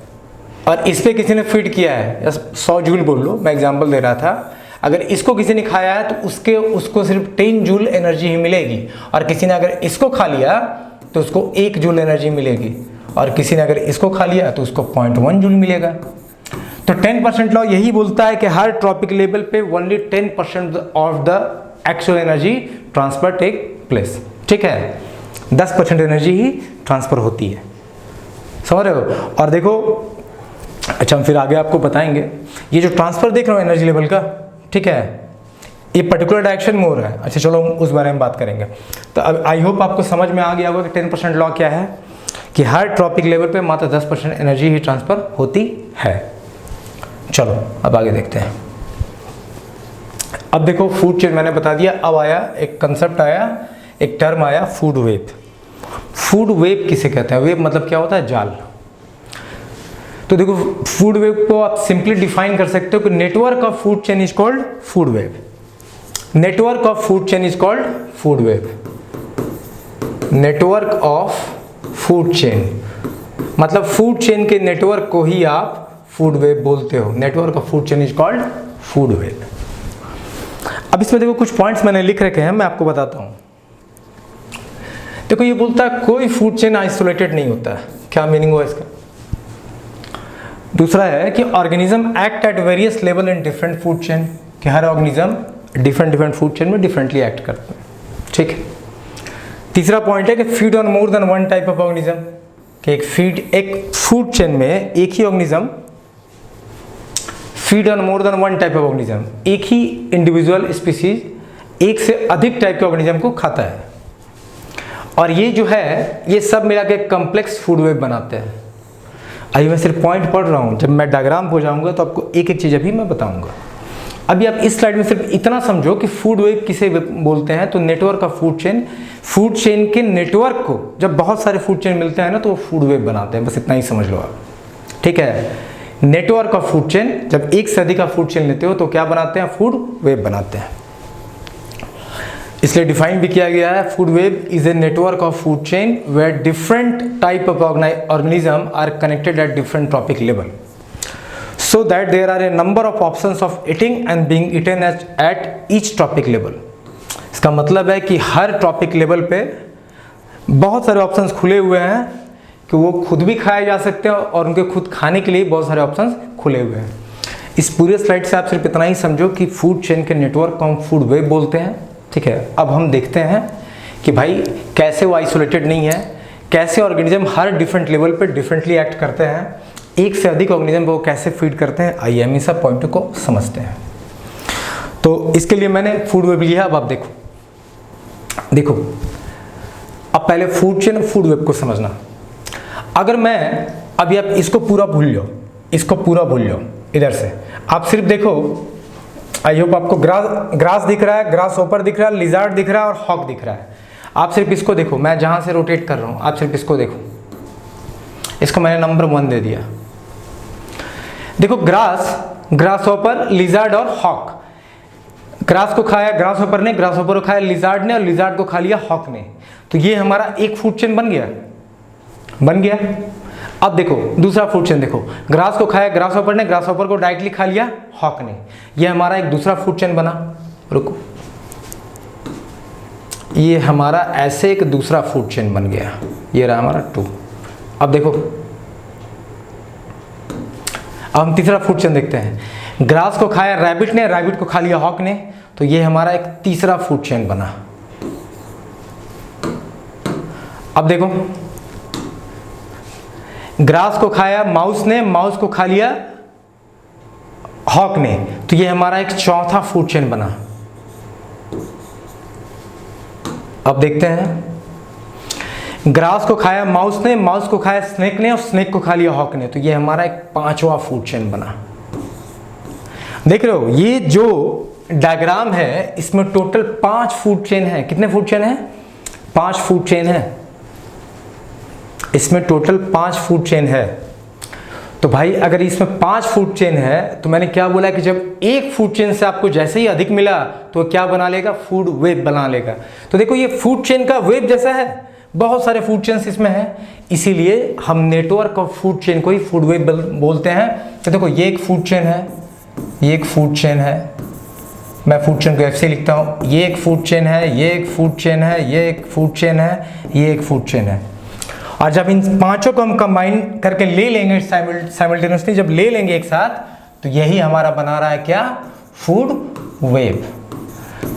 और इस पे किसी ने फीड किया है, 100 जूल बोल लो, मैं एग्जांपल दे रहा था, अगर इसको किसी ने खाया है तो उसको सिर्फ 10 जूल एनर्जी ही मिलेगी, और किसी ने अगर इसको खा लिया तो उसको 1 जूल एनर्जी मिलेगी, और किसी ने अगर इसको खा लिया तो उसको 0.1 जूल मिलेगा। तो 10% लॉ यही बोलता है कि हर ट्रॉपिक लेवल पे only 10% of the actual energy transfer take place, ठीक है। 10% एनर्जी ही ट्रांसफर होती है, समझ रहे हो। और देखो अच्छा हम फिर आगे आपको बताएंगे, ये जो ट्रांसफर देख रहे हो एनर्जी लेवल का, ठीक है, ये पर्टिकुलर डायरेक्शन में हो रहा है। अच्छा चलो हम उस बारे में बात करेंगे। तो अब आई होप आपको समझ में आ गया होगा कि 10% लॉ क्या है, कि हर ट्रॉपिक लेवल पे मात्र 10% एनर्जी ही ट्रांसफर होती है। चलो अब आगे देखते हैं। अब देखो फूड चेन मैंने बता दिया, अब आया एक कंसेप्ट आया, एक टर्म आया फूड वेब। फूड वेब किसे कहते हैं? वेब मतलब क्या होता है? जाल। तो देखो फूड वेब को आप सिंपली डिफाइन कर सकते हो कि network of food chain is called food web. Network of food chain is called food web. Network of food chain मतलब फूड चेन के नेटवर्क को ही आप फूड वेब बोलते हो। Network of food chain is called food web. अब इसमें देखो कुछ पॉइंट्स मैंने लिख रखे हैं, मैं आपको बताता हूं। देखो ये बोलता है कोई फूड चेन आइसोलेटेड नहीं होता है। क्या मीनिंग हुआ इसका? दूसरा है कि organism act at various level in different food chain, कि हर ऑर्गेनिज्म डिफरेंट फूड चेन में डिफरेंटली एक्ट करते हैं, ठीक है। तीसरा पॉइंट है कि feed on more than one type of organism, कि एक फूड चेन में एक ही organism feed on more than one type of organism, एक ही इंडिविजुअल स्पीसीज एक से अधिक टाइप के ऑर्गेनिज्म को खाता है। और ये जो है ये सब मिला के कॉम्प्लेक्स फूड वेब बनाते हैं। अभी मैं सिर्फ पॉइंट पढ़ रहा हूँ, जब मैं डायग्राम पे जाऊँगा तो आपको एक एक चीज़ अभी मैं बताऊँगा। अभी आप इस स्लाइड में सिर्फ इतना समझो कि फूड वेब किसे बोलते हैं। तो नेटवर्क ऑफ फूड चेन के नेटवर्क को जब बहुत सारे फूड चेन मिलते हैं ना तो वो फूड वेब बनाते हैं। बस इतना ही समझ लो आप, ठीक है। नेटवर्क ऑफ फूड चेन, जब एक से अधिक का फूड चेन लेते हो तो क्या बनाते हैं? फूड वेब बनाते हैं। इसलिए डिफाइन भी किया गया है, food web is a network of food chain where different type of organism are connected at different trophic level, so that there are a number of options of eating and being eaten at each tropic level। इसका मतलब है कि हर trophic level पे बहुत सारे options खुले हुए हैं कि वो खुद भी खाए जा सकते हैं और उनके खुद खाने के लिए बहुत सारे ऑप्शंस खुले हुए हैं। इस पूरे स्लाइड से आप सिर्फ इतना ही समझो कि फूड चेन के नेटवर्क को हम फूड वेब बोलते हैं, ठीक है। अब हम देखते हैं कि भाई कैसे वो आइसोलेटेड नहीं है, कैसे ऑर्गेनिज्म हर डिफरेंट लेवल पे डिफरेंटली एक्ट करते हैं, एक से अधिक ऑर्गेनिज्म को कैसे फीड करते हैं। आइए हम इन सब पॉइंट को समझते हैं। तो इसके लिए मैंने फूड वेब लिया। अब आप देखो अब पहले फूड चेन फूड वेब को समझना। अगर मैं अभी आप इसको पूरा भूल लो, इधर से आप सिर्फ देखो, आई होप आपको ग्रास दिख रहा है, ग्रास होपर दिख रहा है, लिजार्ड दिख रहा है और हॉक दिख रहा है। आप सिर्फ इसको देखो, मैं जहां से रोटेट कर रहा हूं आप सिर्फ इसको देखो। इसको मैंने नंबर 1 दे दिया। देखो ग्रास होपर, लिजार्ड और हॉक। ग्रास को खाया ग्रास होपर ने, ग्रास होपर को खाया लिजार्ड ने और लिजार्ड को खा लिया हॉक ने। तो ये हमारा एक फूड चेन बन गया। अब देखो दूसरा फूड चेन देखो, ग्रास को खाया ग्रास होपर ने, ग्रास होपर को डायरेक्टली खा लिया हॉक ने। ये हमारा एक दूसरा फूड चेन बना। रुको, ये हमारा ऐसे एक दूसरा फूड चेन बन गया। ये रहा हमारा 2। अब देखो अब हम तीसरा फूड चेन देखते हैं। ग्रास को खाया रैबिट ने, रैबिट को खा लिया हॉक ने। तो ये हमारा एक तीसरा फूड चेन बना। अब देखो ग्रास को खाया माउस ने, माउस को खा लिया हॉक ने। तो ये हमारा एक चौथा फूड चेन बना। अब देखते हैं ग्रास को खाया माउस ने, माउस को खाया स्नेक ने और स्नेक को खा लिया हॉक ने। तो ये हमारा एक 5वां फूड चेन बना। देख रहे हो ये जो डायग्राम है इसमें टोटल 5 फूड चेन है। कितने फूड चेन है? 5 फूड चेन है। इसमें टोटल 5 फूड चेन है। तो भाई अगर इसमें 5 फूड चेन है तो मैंने क्या बोला कि जब एक फूड चेन से आपको जैसे ही अधिक मिला तो क्या बना लेगा? फूड वेब बना लेगा। तो देखो ये फूड चेन का वेब जैसा है, बहुत सारे फूड चेन्स इसमें है, इसीलिए हम नेटवर्क ऑफ फूड चेन को ही फूड वेब बोलते हैं। तो देखो ये एक फूड चेन है, ये एक फूड चेन है, मैं फूड चेन को ऐसे लिखता हूँ, ये एक फूड चेन है, ये एक फूड चेन है, ये एक फूड चेन है, ये एक फूड चेन है। और जब इन पांचों को हम कंबाइन करके ले लेंगे साइमल्टेनियसली, जब ले लेंगे एक साथ, तो यही हमारा बना रहा है क्या? Food web.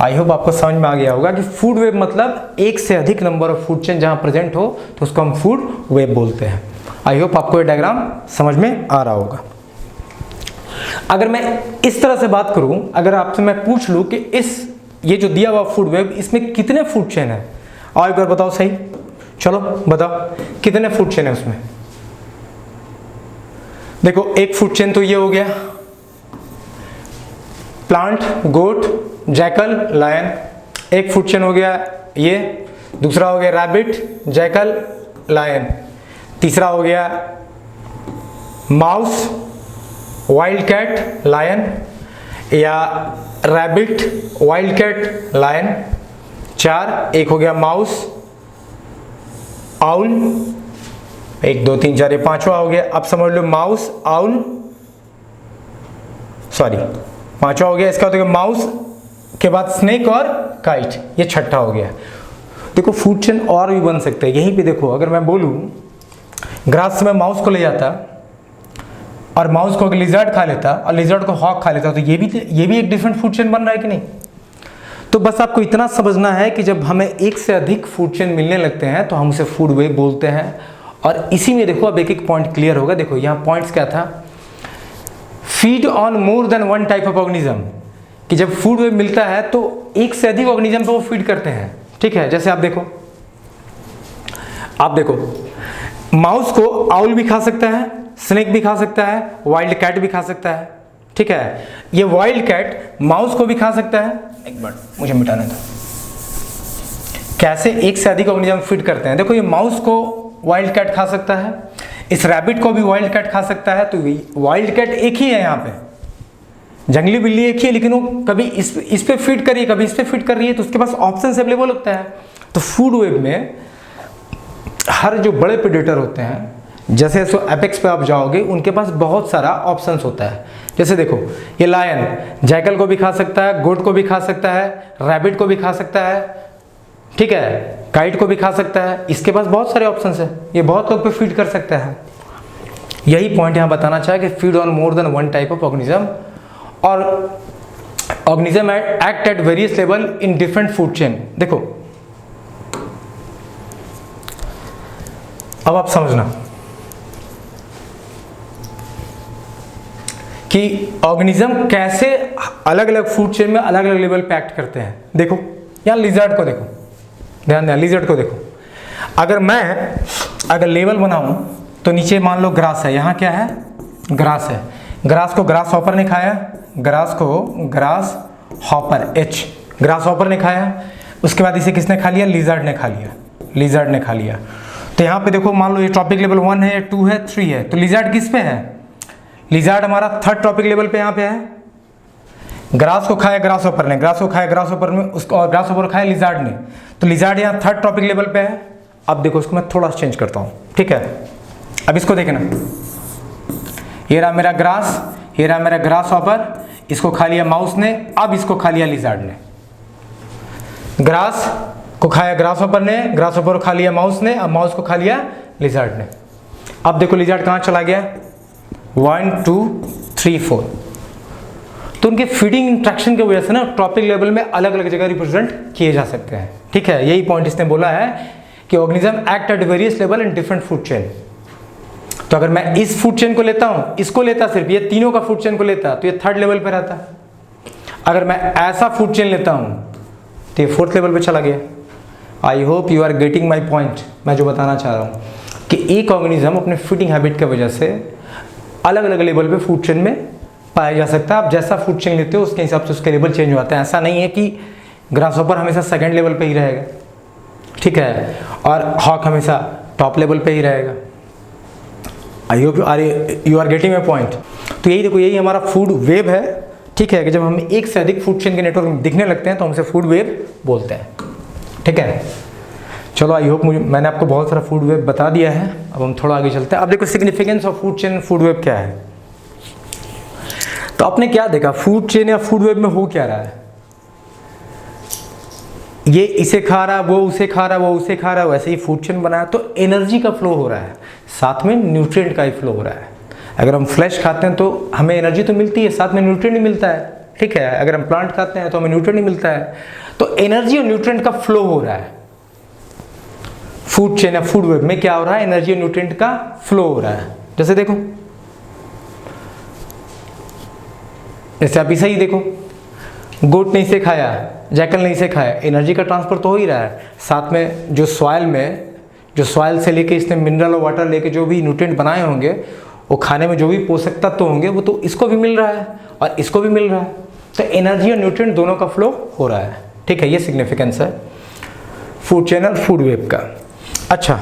आई होप आपको समझ में आ गया होगा कि फूड वेब मतलब एक से अधिक नंबर ऑफ फूड चेन जहां प्रेजेंट हो तो उसको हम फूड वेब बोलते हैं। आई होप आपको ये डायग्राम समझ में आ रहा होगा। अगर मैं इस तरह से बात करूं, अगर आपसे मैं पूछ लूं कि ये जो दिया हुआ फूड वेब, इसमें कितने फूड चेन है, और एक बार बताओ सही, चलो बताओ कितने फूड चेन है उसमें। देखो एक फूड चेन तो ये हो गया, प्लांट, गोट, जैकल, लायन। एक फूड चेन हो गया ये, दूसरा हो गया रैबिट, जैकल, लायन। तीसरा हो गया माउस, वाइल्ड कैट, लायन, या रैबिट, वाइल्ड कैट, लायन। 4, एक हो गया माउस, आउल, 1 2 3 4, ये 5वां हो गया। अब समझ लो माउस, आउल, सॉरी 5वां हो गया। इसका हो गया माउस के बाद स्नेक और काइट, ये 6ठा हो गया। देखो फूड चेन और भी बन सकते हैं। यहीं पे देखो, अगर मैं बोलूं ग्रास से मैं माउस को ले जाता और माउस को लिजर्ड खा लेता और लिजर्ड को हॉक खा लेता, तो ये भी एक डिफरेंट फूड चेन बन रहा है कि नहीं। तो बस आपको इतना समझना है कि जब हमें एक से अधिक फूड चेन मिलने लगते हैं तो हम उसे फूड वेब बोलते हैं। और इसी में देखो अब एक एक पॉइंट क्लियर होगा। देखो यहाँ पॉइंट्स क्या था, feed on more than one type of organism, कि जब फूड वेब मिलता है तो एक से अधिक ऑर्गेनिज्म पे वो फीड करते हैं। ठीक है, जैसे आप देखो माउस को आउल भी खा सकता है, स्नेक भी खा सकता है, वाइल्ड कैट भी खा सकता है। ठीक है, ये वाइल्ड कैट माउस को भी खा सकता है। एक मिनट मुझे मिटाने दो। कैसे एक से अधिक ऑर्गेनिज्म फीड करते हैं, देखो ये माउस को वाइल्ड कैट खा सकता है, इस रैबिट को भी वाइल्ड कैट खा सकता है। तो वाइल्ड कैट एक ही है यहाँ पे, जंगली बिल्ली एक ही है, लेकिन वो कभी इस पे फीड कर रही है, कभी इस पे फीड कर रही है, तो उसके पास ऑप्शन अवेलेबल होता है। तो फूड वेब में हर जो बड़े प्रेडेटर होते हैं, जैसे एपेक्स पे आप जाओगे, उनके पास बहुत सारा ऑप्शंस होता है। जैसे देखो ये लायन जैकल को भी खा सकता है, गोट को भी खा सकता है, रैबिट को भी खा सकता है, ठीक है, काइट को भी खा सकता है। इसके पास बहुत सारे ऑप्शंस है, ये बहुत लोग पे फीड कर सकता है। यही पॉइंट यहाँ बताना चाहे कि feed on more than one type of organism, और organism act at various level in different food chain. देखो अब आप समझना कि ऑर्गेनिज्म कैसे अलग अलग फूड चेन में अलग अलग लेवल पे एक्ट करते हैं। देखो यहाँ लिजर्ड को देखो, ध्यान दें, लिजर्ड को देखो। अगर लेवल बनाऊं तो नीचे मान लो ग्रास है, यहाँ क्या है, ग्रास है। ग्रास को ग्रास हॉपर ने खाया, ग्रास को grass hopper, H, grass hopper ने खाया। उसके बाद इसे किसने खा लिया, लिजर्ड ने खा लिया, लिजर्ड ने खा लिया। तो यहाँ पे देखो मान लो ये ट्रॉपिक लेवल 1 है, 2 है, 3 है, तो लिजर्ड किस पे है, लिजर्ड हमारा 3rd ट्रॉपिक लेवल पे यहाँ पे है। ग्रास को खाया ग्रास हॉपर ने, ग्रास को खाया ग्रास हॉपर में, उसको और ग्रास हॉपर खाया लिजर्ड ने, तो लिजर्ड यहाँ 3rd ट्रॉपिक लेवल पे है। अब देखो इसको मैं थोड़ा चेंज करता हूँ, ठीक है। अब इसको देखना, ये रहा मेरा ग्रास, ये रहा मेरा ग्रास हॉपर, इसको खा लिया माउस ने, अब इसको खा लिया लिजर्ड ने। ग्रास को खाया ग्रास हॉपर ने, ग्रास हॉपर को खा लिया माउस ने, अब माउस को खा लिया लिजर्ड ने। अब देखो लिजर्ड कहाँ चला गया, 1 2 3 4। तो उनके फीडिंग इंट्रैक्शन की वजह से ना ट्रॉपिक लेवल में अलग अलग जगह रिप्रेजेंट किए जा सकते हैं, ठीक है। यही पॉइंट इसने बोला है कि organism act at various level in different food chain. तो अगर मैं इस फूड चेन को लेता हूं, इसको लेता, सिर्फ ये तीनों का फूड चेन को लेता, तो ये 3rd लेवल पे रहता। अगर मैं ऐसा फूड चेन लेता हूं तो ये 4th लेवल पे चला गया। I hope you are getting my point. मैं जो बताना चाह रहा हूँ कि एक ऑर्गेनिज्म अपने फीडिंग हैबिट की वजह से अलग अलग लेवल पे फूड चेन में पाया जा सकता है। आप जैसा फूड चेन लेते हो उसके हिसाब से उसके लेवल चेंज हो जाते हैं। ऐसा नहीं है कि ग्रास हॉपर हमेशा 2nd लेवल पे ही रहेगा, ठीक है, और हॉक हमेशा टॉप लेवल पे ही रहेगा। I hope you are getting my point. तो यही देखो, यही हमारा फूड वेब है, ठीक है, कि जब हम एक से अधिक फूड चेन के नेटवर्क दिखने लगते हैं तो हम उसे फूड वेब बोलते हैं, ठीक है। चलो आई होप मैंने आपको बहुत सारा फूड वेब बता दिया है। अब हम थोड़ा आगे चलते हैं। अब देखो significance of food chain, food web क्या है। तो आपने क्या देखा, फूड चेन या फूड वेब में हो क्या रहा है, ये इसे खा रहा है, वो उसे खा रहा है, वो उसे खा रहा है, वैसे ही फूड चेन बनाया। तो एनर्जी का फ्लो हो रहा है, साथ में न्यूट्रिएंट का ही फ्लो हो रहा है। अगर हम फ्लैश खाते हैं तो हमें एनर्जी तो मिलती है, साथ में न्यूट्रिएंट भी मिलता है, ठीक है। अगर हम प्लांट खाते हैं तो हमें न्यूट्रिएंट भी मिलता है। तो एनर्जी और न्यूट्रिएंट का फ्लो हो रहा है फूड चेन या फूड वेब में। क्या हो रहा है, एनर्जी और न्यूट्रिएंट का फ्लो हो रहा है। जैसे देखो जैसे आप इसे ही देखो, गोट नहीं से खाया, जैकल नहीं से खाया, एनर्जी का ट्रांसफर तो हो ही रहा है। साथ में जो सॉइल से लेके इसने मिनरल और वाटर लेके जो भी न्यूट्रिएंट बनाए होंगे, वो खाने में जो भी पोषक तत्व होंगे वो तो इसको भी मिल रहा है और इसको भी मिल रहा है। तो एनर्जी और न्यूट्रिएंट दोनों का फ्लो हो रहा है। ठीक है, ये सिग्निफिकेंस है फूड चेन और फूड वेब का। अच्छा,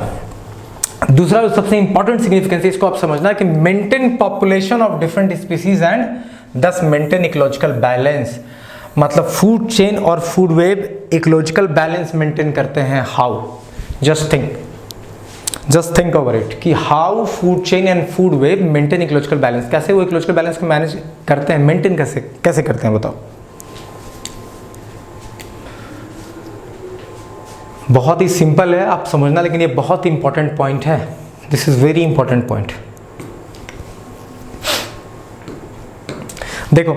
दूसरा सबसे इंपॉर्टेंट सिग्निफिकेंस इसको आप समझना कि maintain population of different species and thus maintain ecological balance. मतलब फूड चेन और food web ecological balance maintain करते हैं। How? Just think over it कि how food chain and food web maintain ecological balance. कैसे वो ecological balance को manage करते हैं, मेंटेन कैसे करते हैं, बताओ। बहुत ही सिंपल है, आप समझना, लेकिन ये बहुत इंपॉर्टेंट पॉइंट है। This is very important point. देखो,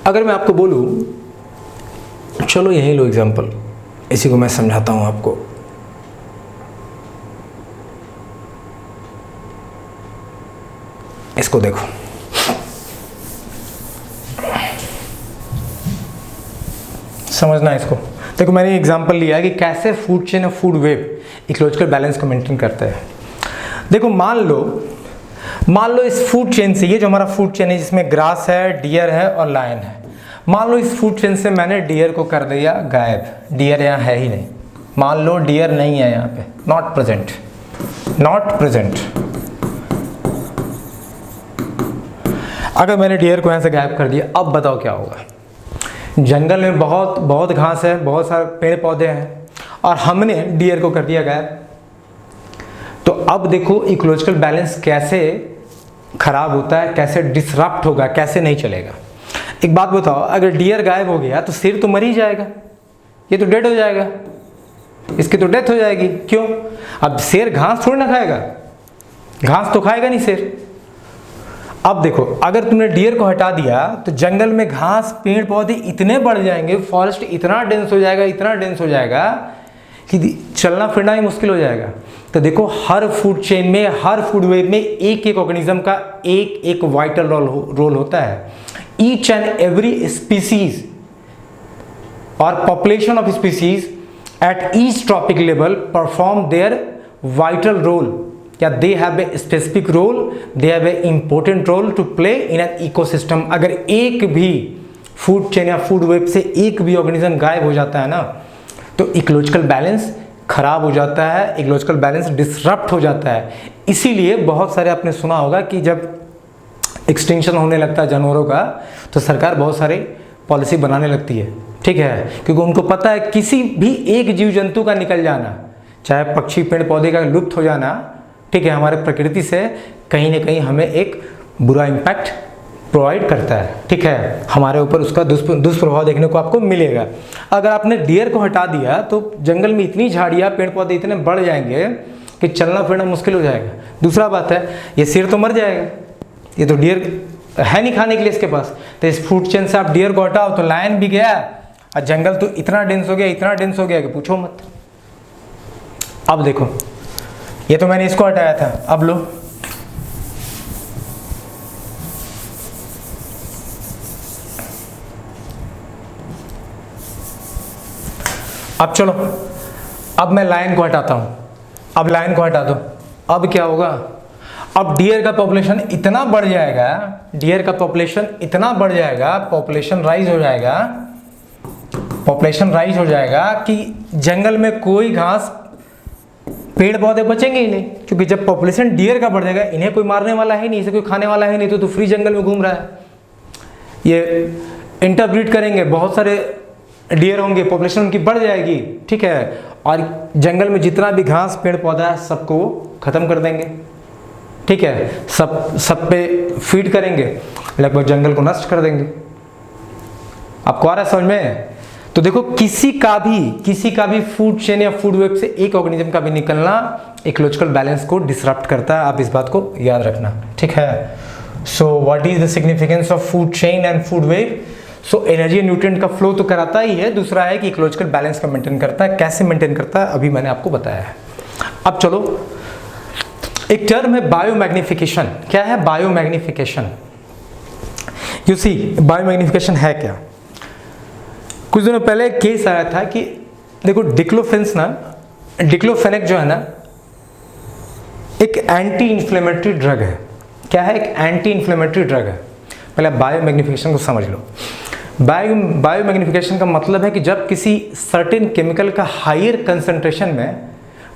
अगर मैं आपको बोलूं, चलो यही लो एग्जांपल, इसी को मैं समझाता हूं आपको। इसको देखो, समझना इसको। देखो, मैंने एग्जांपल लिया है कि कैसे फूड चेन और फूड वेब इकोलॉजिकल बैलेंस को मेंटेन करते हैं। देखो, मान लो इस फूड चेन से, ये जो हमारा फूड चेन है जिसमें ग्रास है, डियर है और लायन है, मान लो इस फूड चेन से मैंने डियर को कर दिया गायब। डियर यहाँ है ही नहीं, मान लो डियर नहीं है यहाँ पे, नॉट प्रेजेंट। अगर मैंने डियर को यहाँ से गायब कर दिया, अब बताओ क्या होगा। जंगल में बहुत घास है, बहुत सारे पेड़ पौधे हैं, और हमने डियर को कर दिया गायब। तो अब देखो इकोलॉजिकल बैलेंस कैसे खराब होता है, कैसे डिसरप्ट होगा, कैसे नहीं चलेगा। एक बात बताओ, अगर डियर गायब हो गया तो शेर तो मर ही जाएगा, ये तो डेड हो जाएगा, इसकी तो डेथ हो जाएगी। क्यों? अब शेर घास थोड़ी ना खाएगा, घास तो खाएगा नहीं शेर। अब देखो, अगर तुमने डियर को हटा दिया तो जंगल में घास, पेड़ पौधे इतने बढ़ जाएंगे, फॉरेस्ट इतना डेंस हो जाएगा कि चलना फिरना ही मुश्किल हो जाएगा। तो देखो, हर फूड चेन में, हर फूड वेब में एक ऑर्गेनिज्म का एक वाइटल रोल होता है। ईच एंड एवरी स्पीसीज और population of species at each trophic level perform their vital role, या they have a specific role, they have an important role to play in an ecosystem. अगर एक भी food chain या food web से एक भी organism गायब हो जाता है ना, तो इकोलॉजिकल बैलेंस खराब हो जाता है, इकोलॉजिकल बैलेंस डिसरप्ट हो जाता है। इसीलिए बहुत सारे आपने सुना होगा कि जब एक्सटिंक्शन होने लगता है जानवरों का, तो सरकार बहुत सारे पॉलिसी बनाने लगती है। ठीक है, क्योंकि उनको पता है किसी भी एक जीव जंतु का निकल जाना, चाहे पक्षी पेड़ पौधे का लुप्त हो जाना, ठीक है, हमारे प्रकृति से कहीं ना कहीं हमें एक बुरा इम्पैक्ट प्रोवाइड करता है। ठीक है, हमारे ऊपर उसका दुष्प्रभाव देखने को आपको मिलेगा। अगर आपने डियर को हटा दिया तो जंगल में इतनी झाड़ियाँ, पेड़ पौधे इतने बढ़ जाएंगे कि चलना फिरना मुश्किल हो जाएगा। दूसरा बात है, ये शेर तो मर जाएगा, ये तो डियर है नहीं खाने के लिए इसके पास। तो इस फूड चेन से आप डियर को हटाओ तो लायन भी गया, और जंगल तो इतना डेंस हो गया कि पूछो मत। अब देखो, ये तो मैंने इसको हटाया था, अब लो, अब चलो, अब मैं लायन को हटाता हूं। अब लायन को हटा दो, अब क्या होगा? अब डियर का पॉपुलेशन इतना बढ़ जाएगा, पॉपुलेशन राइज हो जाएगा कि जंगल में कोई घास, पेड़ पौधे बचेंगे ही नहीं। क्योंकि जब पॉपुलेशन डियर का बढ़ जाएगा, इन्हें कोई मारने वाला है नहीं, इसे कोई खाने वाला है नहीं, तो फ्री जंगल में घूम रहा है। ये इंटरब्रीड करेंगे, बहुत सारे डियर होंगे, पॉपुलेशन उनकी बढ़ जाएगी। ठीक है, और जंगल में जितना भी घास पेड़ पौधा है सबको खत्म कर देंगे। ठीक है, सब पे फीड करेंगे, लगभग जंगल को नष्ट कर देंगे। आपको आ रहा है समझ में? तो देखो, किसी का भी फूड चेन या फूड वेब से एक ऑर्गेनिज्म का भी निकलना इकोलॉजिकल बैलेंस को डिसरप्ट करता है। आप इस बात को याद रखना। ठीक है, so what is the significance of food chain and food web? So energy and nutrient का फ्लो तो कराता ही है, दूसरा है कि इकोलॉजिकल बैलेंस का मेंटेन करता है। कैसे मेंटेन करता है अभी मैंने आपको बताया है। अब चलो, एक टर्म है बायोमैग्निफिकेशन। क्या है बायोमैग्निफिकेशन? यू सी बायोमैग्निफिकेशन है क्या। कुछ दिनों पहले एक केस आया था कि देखो डिक्लोफेनेक जो है ना एक एंटी इन्फ्लेमेटरी ड्रग है। क्या है? एक एंटी इन्फ्लेमेटरी ड्रग है। पहले बायोमैग्निफिकेशन को समझ लो। बायोमैग्निफिकेशन का मतलब है कि जब किसी सर्टेन केमिकल का हायर कंसंट्रेशन में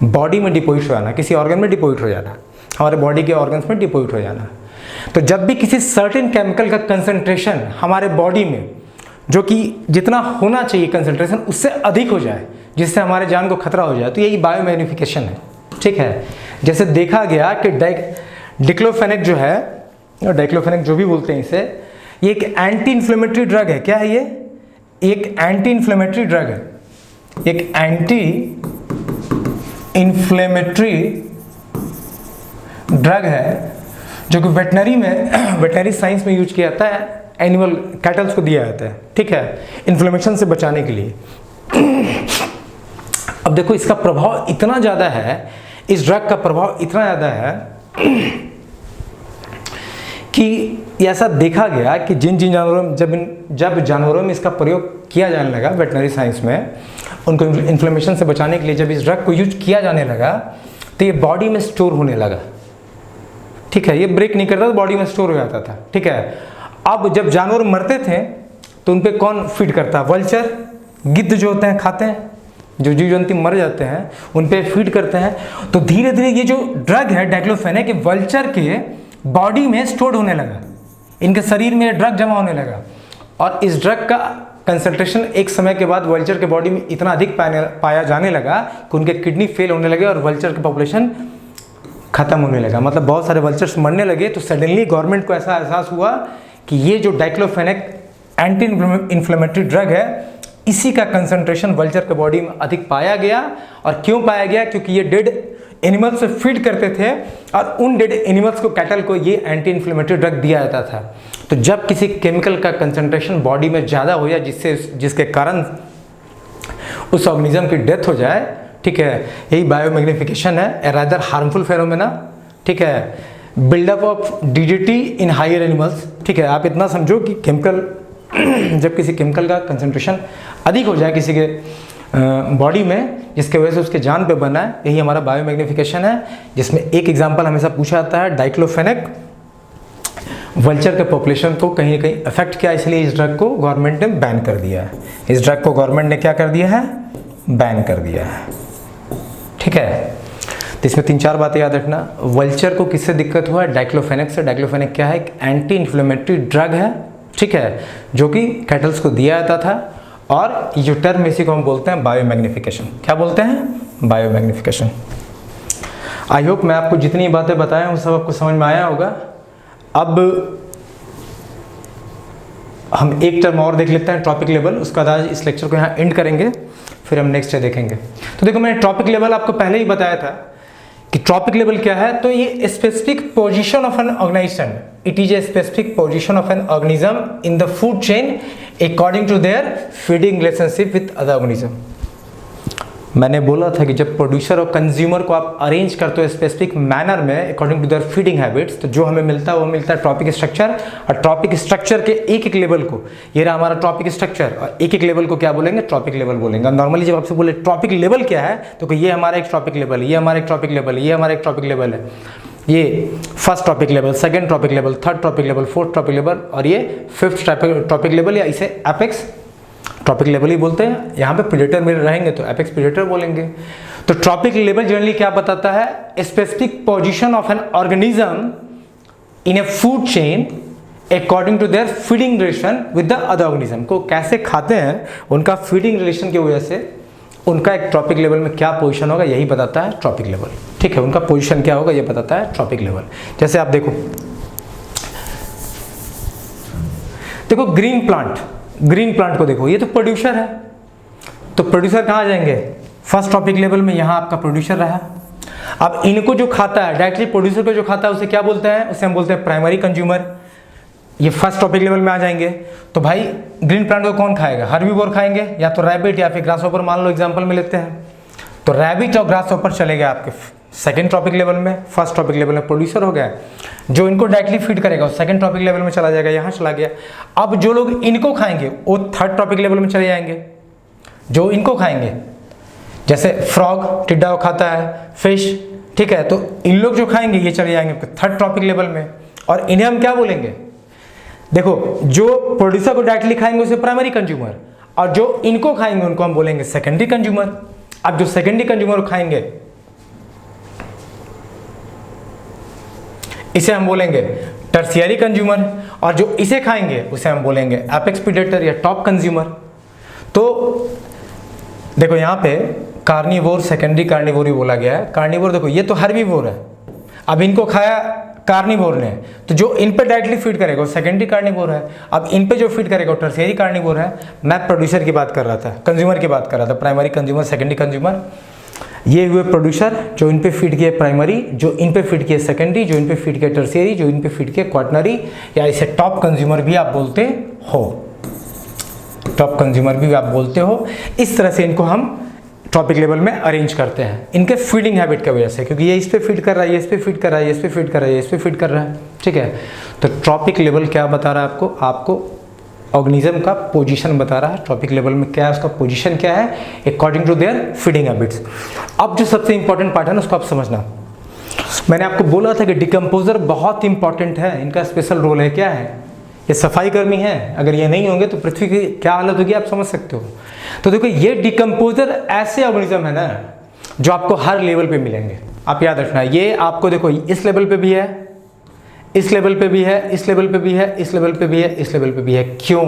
बॉडी में डिपोजिट हो जाना, किसी ऑर्गन में डिपोजिट हो जाना, हमारे बॉडी के ऑर्गन्स में डिपोजिट हो जाना, तो जब भी किसी सर्टेन केमिकल का कंसंट्रेशन हमारे बॉडी में जो कि जितना होना चाहिए कंसंट्रेशन उससे अधिक हो जाए, जिससे हमारे जान को खतरा हो जाए, तो यही बायोमैग्निफिकेशन है। ठीक है, जैसे देखा गया कि डिक्लोफेनेक जो है, डाइक्लोफेनेक जो भी बोलते हैं इसे, ये एक एंटी इन्फ्लेमेटरी ड्रग है। क्या है ये? एक एंटी इन्फ्लेमेटरी ड्रग है। एक एंटी इन्फ्लेमेटरी ड्रग है जो कि वेटनरी साइंस में यूज किया जाता है, एनिमल कैटल्स को दिया जाता है। ठीक है, इन्फ्लेमेशन से बचाने के लिए। अब देखो इसका प्रभाव इतना ज़्यादा है, इस ड्रग का प्रभाव इतना ज़्यादा है कि ऐसा देखा गया कि जिन जानवरों में जब जानवरों में इसका प्रयोग किया जाने लगा वेटनरी साइंस में, उनको इन्फ्लेमेशन से बचाने के लिए जब इस ड्रग को यूज किया जाने लगा तो ये बॉडी में स्टोर होने लगा। ठीक है, ये ब्रेक नहीं करता, तो बॉडी में स्टोर हो जाता था। ठीक है, अब जब जानवर मरते थे तो उन पे कौन फीड करता है? वल्चर, गिद्ध जो होते हैं खाते हैं, जो जीव जंतु मर जाते हैं उन पे फीड करते हैं। तो धीरे धीरे ये जो ड्रग है डाइक्लोफेनेक, वल्चर के बॉडी में स्टोर होने लगा, इनके शरीर में ड्रग जमा होने लगा। और इस ड्रग का कंसंट्रेशन एक समय के बाद वल्चर के बॉडी में इतना अधिक पाया जाने लगा कि उनके किडनी फेल होने लगे और वल्चर की पॉपुलेशन खत्म होने लगा। मतलब बहुत सारे वल्चर्स मरने लगे। तो सडनली गवर्नमेंट को ऐसा एहसास हुआ कि ये जो डाइक्लोफेनेक एंटी इन्फ्लेमेटरी ड्रग है, इसी का कंसंट्रेशन वल्चर के बॉडी में अधिक पाया गया। और क्यों पाया गया? क्योंकि ये डेड एनिमल्स से फीड करते थे और उन डेड एनिमल्स को, कैटल को, ये एंटी इन्फ्लेमेटरी ड्रग दिया जाता था। तो जब किसी केमिकल का कंसंट्रेशन बॉडी में ज़्यादा हो जाए जिसके कारण उस ऑर्गेनिज्म की डेथ हो जाए, ठीक है, यही बायोमैग्निफिकेशन है, ए रादर हार्मफुल फेनोमेना। ठीक है, buildup of DDT in higher animals. ठीक है, आप इतना समझो कि केमिकल जब किसी केमिकल का कंसंट्रेशन अधिक हो जाए किसी के बॉडी में, जिसके वजह से उसके जान पे बना है, यही हमारा बायोमैग्निफिकेशन है। जिसमें एक एग्जांपल हमेशा पूछा जाता है, डाइक्लोफेनेक वल्चर के पॉपुलेशन को कहीं ना कहीं अफेक्ट किया, इसलिए इस ड्रग को गवर्नमेंट ने बैन कर दिया है। इस ड्रग को गवर्नमेंट ने क्या कर दिया है? बैन कर दिया है। ठीक है, तो इसमें 3-4 बातें याद रखना। वल्चर को किससे दिक्कत हुआ है? डाइक्लोफेनेक से। डाइक्लोफेनेक क्या है? एक एंटी इन्फ्लेमेटरी ड्रग है। ठीक है, जो कि कैटल्स को दिया जाता था। और ये जो टर्म इसी को हम बोलते हैं बायोमैग्निफिकेशन। क्या बोलते हैं? बायोमैग्निफिकेशन। आई होप मैं आपको जितनी बातें बताया हूँ सब आपको समझ में आया होगा। अब हम एक टर्म और देख लेते हैं, टॉपिक लेवल। उसके बाद आज इस लेक्चर को यहाँ एंड करेंगे, फिर हम नेक्स्ट डे देखेंगे। तो देखो, मैंने टॉपिक लेवल आपको पहले ही बताया था कि टॉपिक लेवल क्या है। तो ये specific position of an organization, it is a specific position of an organism in the food chain according to their feeding relationship with other organism. मैंने बोला था कि जब प्रोड्यूसर और कंज्यूमर को आप अरेंज करते हो स्पेसिफिक मैनर में according to their feeding habits, तो जो हमें मिलता है वो मिलता है टॉपिक स्ट्रक्चर। और टॉपिक स्ट्रक्चर के एक एक लेवल को, ये रहा हमारा टॉपिक स्ट्रक्चर, और एक एक लेवल को क्या बोलेंगे? टॉपिक लेवल बोलेंगे। नॉर्मली जब आपसे बोले टॉपिक लेवल क्या है, तो ये हमारा एक टॉपिक लेवल है, ये हमारा एक टॉपिक लेवल है, ये हमारा एक टॉपिक लेवल है, ये first topic level, second topic level, third topic level, fourth topic level, और ये फिफ्थ टॉपिक लेवल, या इसे एपेक्स टॉपिक लेवल ही बोलते हैं। यहाँ पे प्रेडेटर में रहेंगे तो एपेक्स प्रेडेटर बोलेंगे। तो टॉपिक लेवल जनरली क्या बताता है? Specific position of an organism in a food chain according to their feeding relation with the other organism. को कैसे खाते हैं, उनका फीडिंग रिलेशन की वजह से उनका एक टॉपिक लेवल में क्या पोजीशन होगा, यही बताता है टॉपिक लेवल। ठीक है, उनका पोजीशन क्या होगा, ये बताता है टॉपिक लेवल। जैसे आप देखो ग्रीन प्लांट को देखो, ये तो प्रोड्यूसर है। तो प्रोड्यूसर कहाँ जाएंगे? फर्स्ट टॉपिक लेवल में, यहाँ आपका प्रोड्यूसर रहा। अब इनको जो खाता है, डायरेक्टली प्रोड्यूसर को जो खाता है, उसे क्या बोलते हैं? उसे हम बोलते हैं प्राइमरी कंज्यूमर। ये फर्स्ट टॉपिक लेवल में आ जाएंगे। तो भाई ग्रीन प्लांट को कौन खाएगा? हर्बीवोर खाएंगे, या तो रैबिट या फिर ग्रासहॉपर। मान लो एग्जांपल में लेते हैं, तो रैबिट और ग्रासहॉपर चले गए आपके सेकेंड ट्रॉपिक लेवल में, फर्स्ट ट्रॉपिक लेवल में प्रोड्यूसर हो गया, जो इनको डायरेक्टली फीड करेगा वो सेकेंड ट्रॉपिक लेवल में चला जाएगा, यहाँ चला गया। अब जो लोग इनको खाएंगे वो थर्ड ट्रॉपिक लेवल में चले जाएंगे, जो इनको खाएंगे, जैसे फ्रॉग टिड्डा को खाता है, फिश, ठीक है, तो इन लोग जो खाएंगे ये चले जाएंगे थर्ड ट्रॉपिक लेवल में। और इन्हें हम क्या बोलेंगे, देखो जो प्रोड्यूसर को डायरेक्टली खाएंगे उसे प्राइमरी कंज्यूमर, और जो इनको खाएंगे उनको हम बोलेंगे सेकेंडरी कंज्यूमर। अब जो सेकेंडरी कंज्यूमर को खाएंगे इसे हम बोलेंगे टर्शियरी कंज्यूमर, और जो इसे खाएंगे उसे हम बोलेंगे एपेक्स प्रेडेटर या टॉप कंज्यूमर। तो देखो यहाँ पे कार्निवोर, सेकेंडरी कार्निवोर ही बोला गया है। कार्निवोर देखो ये तो हर्बीवोर है, अब इनको खाया कार्निवोर ने, तो जो इन पे डायरेक्टली फीड करेगा वो सेकेंडरी कार्निवोर है, अब इन पे जो फीड करेगा वो टर्शियरी कार्निवोर है। मैं प्रोड्यूसर की बात कर रहा था, कंज्यूमर की बात कर रहा था, प्राइमरी कंज्यूमर, सेकेंडरी कंज्यूमर। ये हुए प्रोड्यूसर जो इन पे फीड किए प्राइमरी, जो इन पे फीड किए सेकेंडरी, जो इन पे फीड किए टर्शियरी, जो इन पे फीड किए क्वाटरनरी, या इसे टॉप कंज्यूमर भी आप बोलते हो, टॉप कंज्यूमर भी आप बोलते हो। इस तरह से इनको हम टॉपिक लेवल में अरेंज करते हैं इनके फीडिंग हैबिट की वजह से, क्योंकि ये इस पे फीड कर रहा है, ये इस पे फीड कर रहा है, ये इस पे फीड कर रहा है, ये इस पे फीड कर रहा है, ठीक है। तो ट्रॉपिक लेवल क्या बता रहा है आपको, आपको ऑर्गेनिज्म का पोजीशन बता रहा है। ट्रॉपिक लेवल में क्या है, उसका पोजीशन क्या है according to their feeding habits. अब जो सबसे इंपॉर्टेंट पार्ट है ना उसको आप समझना, मैंने आपको बोला था कि डिकम्पोजर बहुत इंपॉर्टेंट है, इनका स्पेशल रोल है। क्या है, ये सफाई कर्मी है, अगर ये नहीं होंगे तो पृथ्वी की क्या हालत होगी आप समझ सकते हो। तो देखो ये डिकम्पोजर ऐसे ऑर्गेनिज्म है ना जो आपको हर लेवल पे मिलेंगे, आप याद रखना। ये आपको देखो इस लेवल पे भी है, इस लेवल पे भी है, इस लेवल पे भी है, इस लेवल पे भी है, इस लेवल पे भी है। क्यों?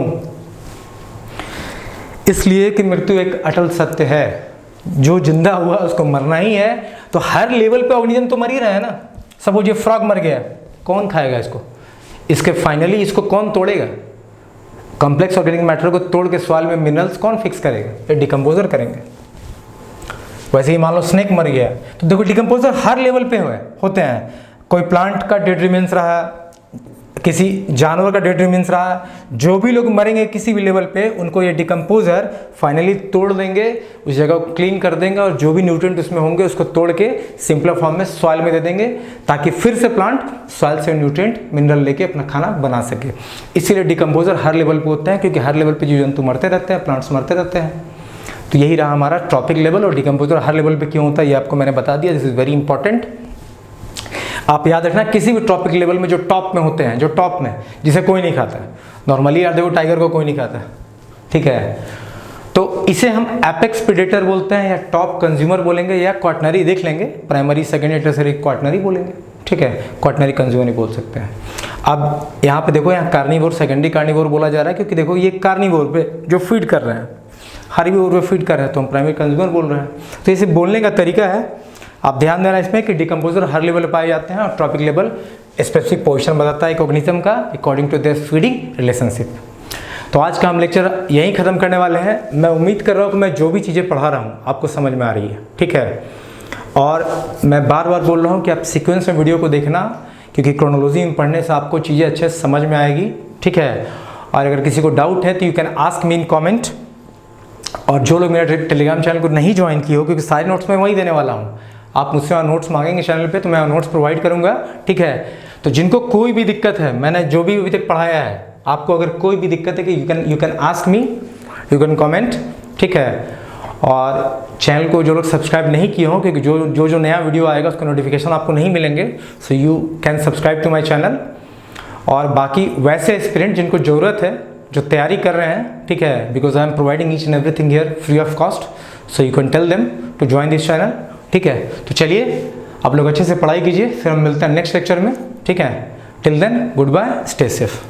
इसलिए कि मृत्यु एक अटल सत्य है, जो जिंदा हुआ उसको मरना ही है। तो हर लेवल पे ऑर्गेनिज्म तो मर ही रहा है ना। सपोज ये फ्रॉग मर गया, कौन खाएगा इसको, इसके फाइनली इसको कौन तोड़ेगा, कॉम्प्लेक्स ऑर्गेनिक मैटर को तोड़ के सॉइल में मिनरल्स कौन फिक्स करेगा, ये डिकम्पोजर करेंगे। वैसे ही मान लो स्नेक मर गया, तो देखो डिकम्पोजर हर लेवल पे होते हैं। कोई प्लांट का डेड रिमेन्स रहा, किसी जानवर का डेड रिमेन्स रहा, जो भी लोग मरेंगे किसी भी लेवल पे उनको ये डिकम्पोजर फाइनली तोड़ देंगे, उस जगह को क्लीन कर देंगे और जो भी न्यूट्रिएंट उसमें होंगे उसको तोड़ के सिंपलर फॉर्म में सॉइल में दे देंगे, ताकि फिर से प्लांट सॉइल से न्यूट्रिएंट मिनरल लेके अपना खाना बना सके। इसीलिए डिकम्पोजर हर लेवल पे होते हैं, क्योंकि हर लेवल पे जीव जंतु मरते रहते हैं, प्लांट्स मरते रहते हैं। तो यही रहा हमारा ट्रॉपिक लेवल। और डिकम्पोजर हर लेवल पे क्यों होता है ये आपको मैंने बता दिया, दिस इज वेरी इंपॉर्टेंट। आप याद रखना किसी भी ट्रॉपिक लेवल में जो टॉप में होते हैं, जो टॉप में जिसे कोई नहीं खाता है, नॉर्मली यार देखो टाइगर को कोई नहीं खाता, ठीक है, तो इसे हम एपेक्स प्रेडेटर बोलते हैं, या टॉप कंज्यूमर बोलेंगे, या क्वाटरनरी देख लेंगे, प्राइमरी सेकेंडरी टर्शियरी क्वाटरनरी बोलेंगे, ठीक है, क्वाटरनरी कंज्यूमर नहीं बोल सकते हैं। अब यहाँ पे देखो, यहाँ कार्निवोर सेकेंडरी कार्निवोर बोला जा रहा है, क्योंकि देखो ये कार्निवोर पे जो फीड कर रहे हैं, हर्बीवोर पे फीड कर रहे हैं, तो हम प्राइमरी कंज्यूमर बोल रहे हैं। तो इसे बोलने का तरीका है, आप ध्यान देना इसमें कि डिकम्पोजर हर लेवल पर पाए जाते हैं, और ट्रॉपिक लेवल स्पेसिफिक पोजीशन बताता है एक ऑर्गेनिज्म का according to their feeding relationship. तो आज का हम लेक्चर यहीं ख़त्म करने वाले हैं। मैं उम्मीद कर रहा हूँ कि मैं जो भी चीज़ें पढ़ा रहा हूँ आपको समझ में आ रही है, ठीक है। और मैं बार बार बोल रहा हूँ कि आप सीक्वेंस में वीडियो को देखना, क्योंकि क्रोनोलॉजी में पढ़ने से आपको चीज़ें अच्छे से समझ में आएगी, ठीक है। और अगर किसी को डाउट है तो you can ask me in comment. और जो लोग मेरा टेलीग्राम चैनल को नहीं ज्वाइन किए हो, क्योंकि सारे नोट्स मैं वहीं देने वाला हूँ, आप मुझसे वहाँ नोट्स मांगेंगे चैनल पे तो मैं नोट्स प्रोवाइड करूँगा, ठीक है। तो जिनको कोई भी दिक्कत है, मैंने जो भी अभी तक पढ़ाया है, आपको अगर कोई भी दिक्कत है कि you can ask me, you can comment, ठीक है। और चैनल को जो लोग सब्सक्राइब नहीं किए हों, क्योंकि जो नया वीडियो आएगा उसका नोटिफिकेशन आपको नहीं मिलेंगे, so you can subscribe to my channel. और बाकी वैसे एस्पिरेंट जिनको ज़रूरत है, जो तैयारी कर रहे हैं, ठीक है, because I am providing each and everything here free of cost, so you can tell them to join this channel, ठीक है। तो चलिए आप लोग अच्छे से पढ़ाई कीजिए, फिर हम मिलते हैं नेक्स्ट लेक्चर में, ठीक है। Till then good bye, stay safe.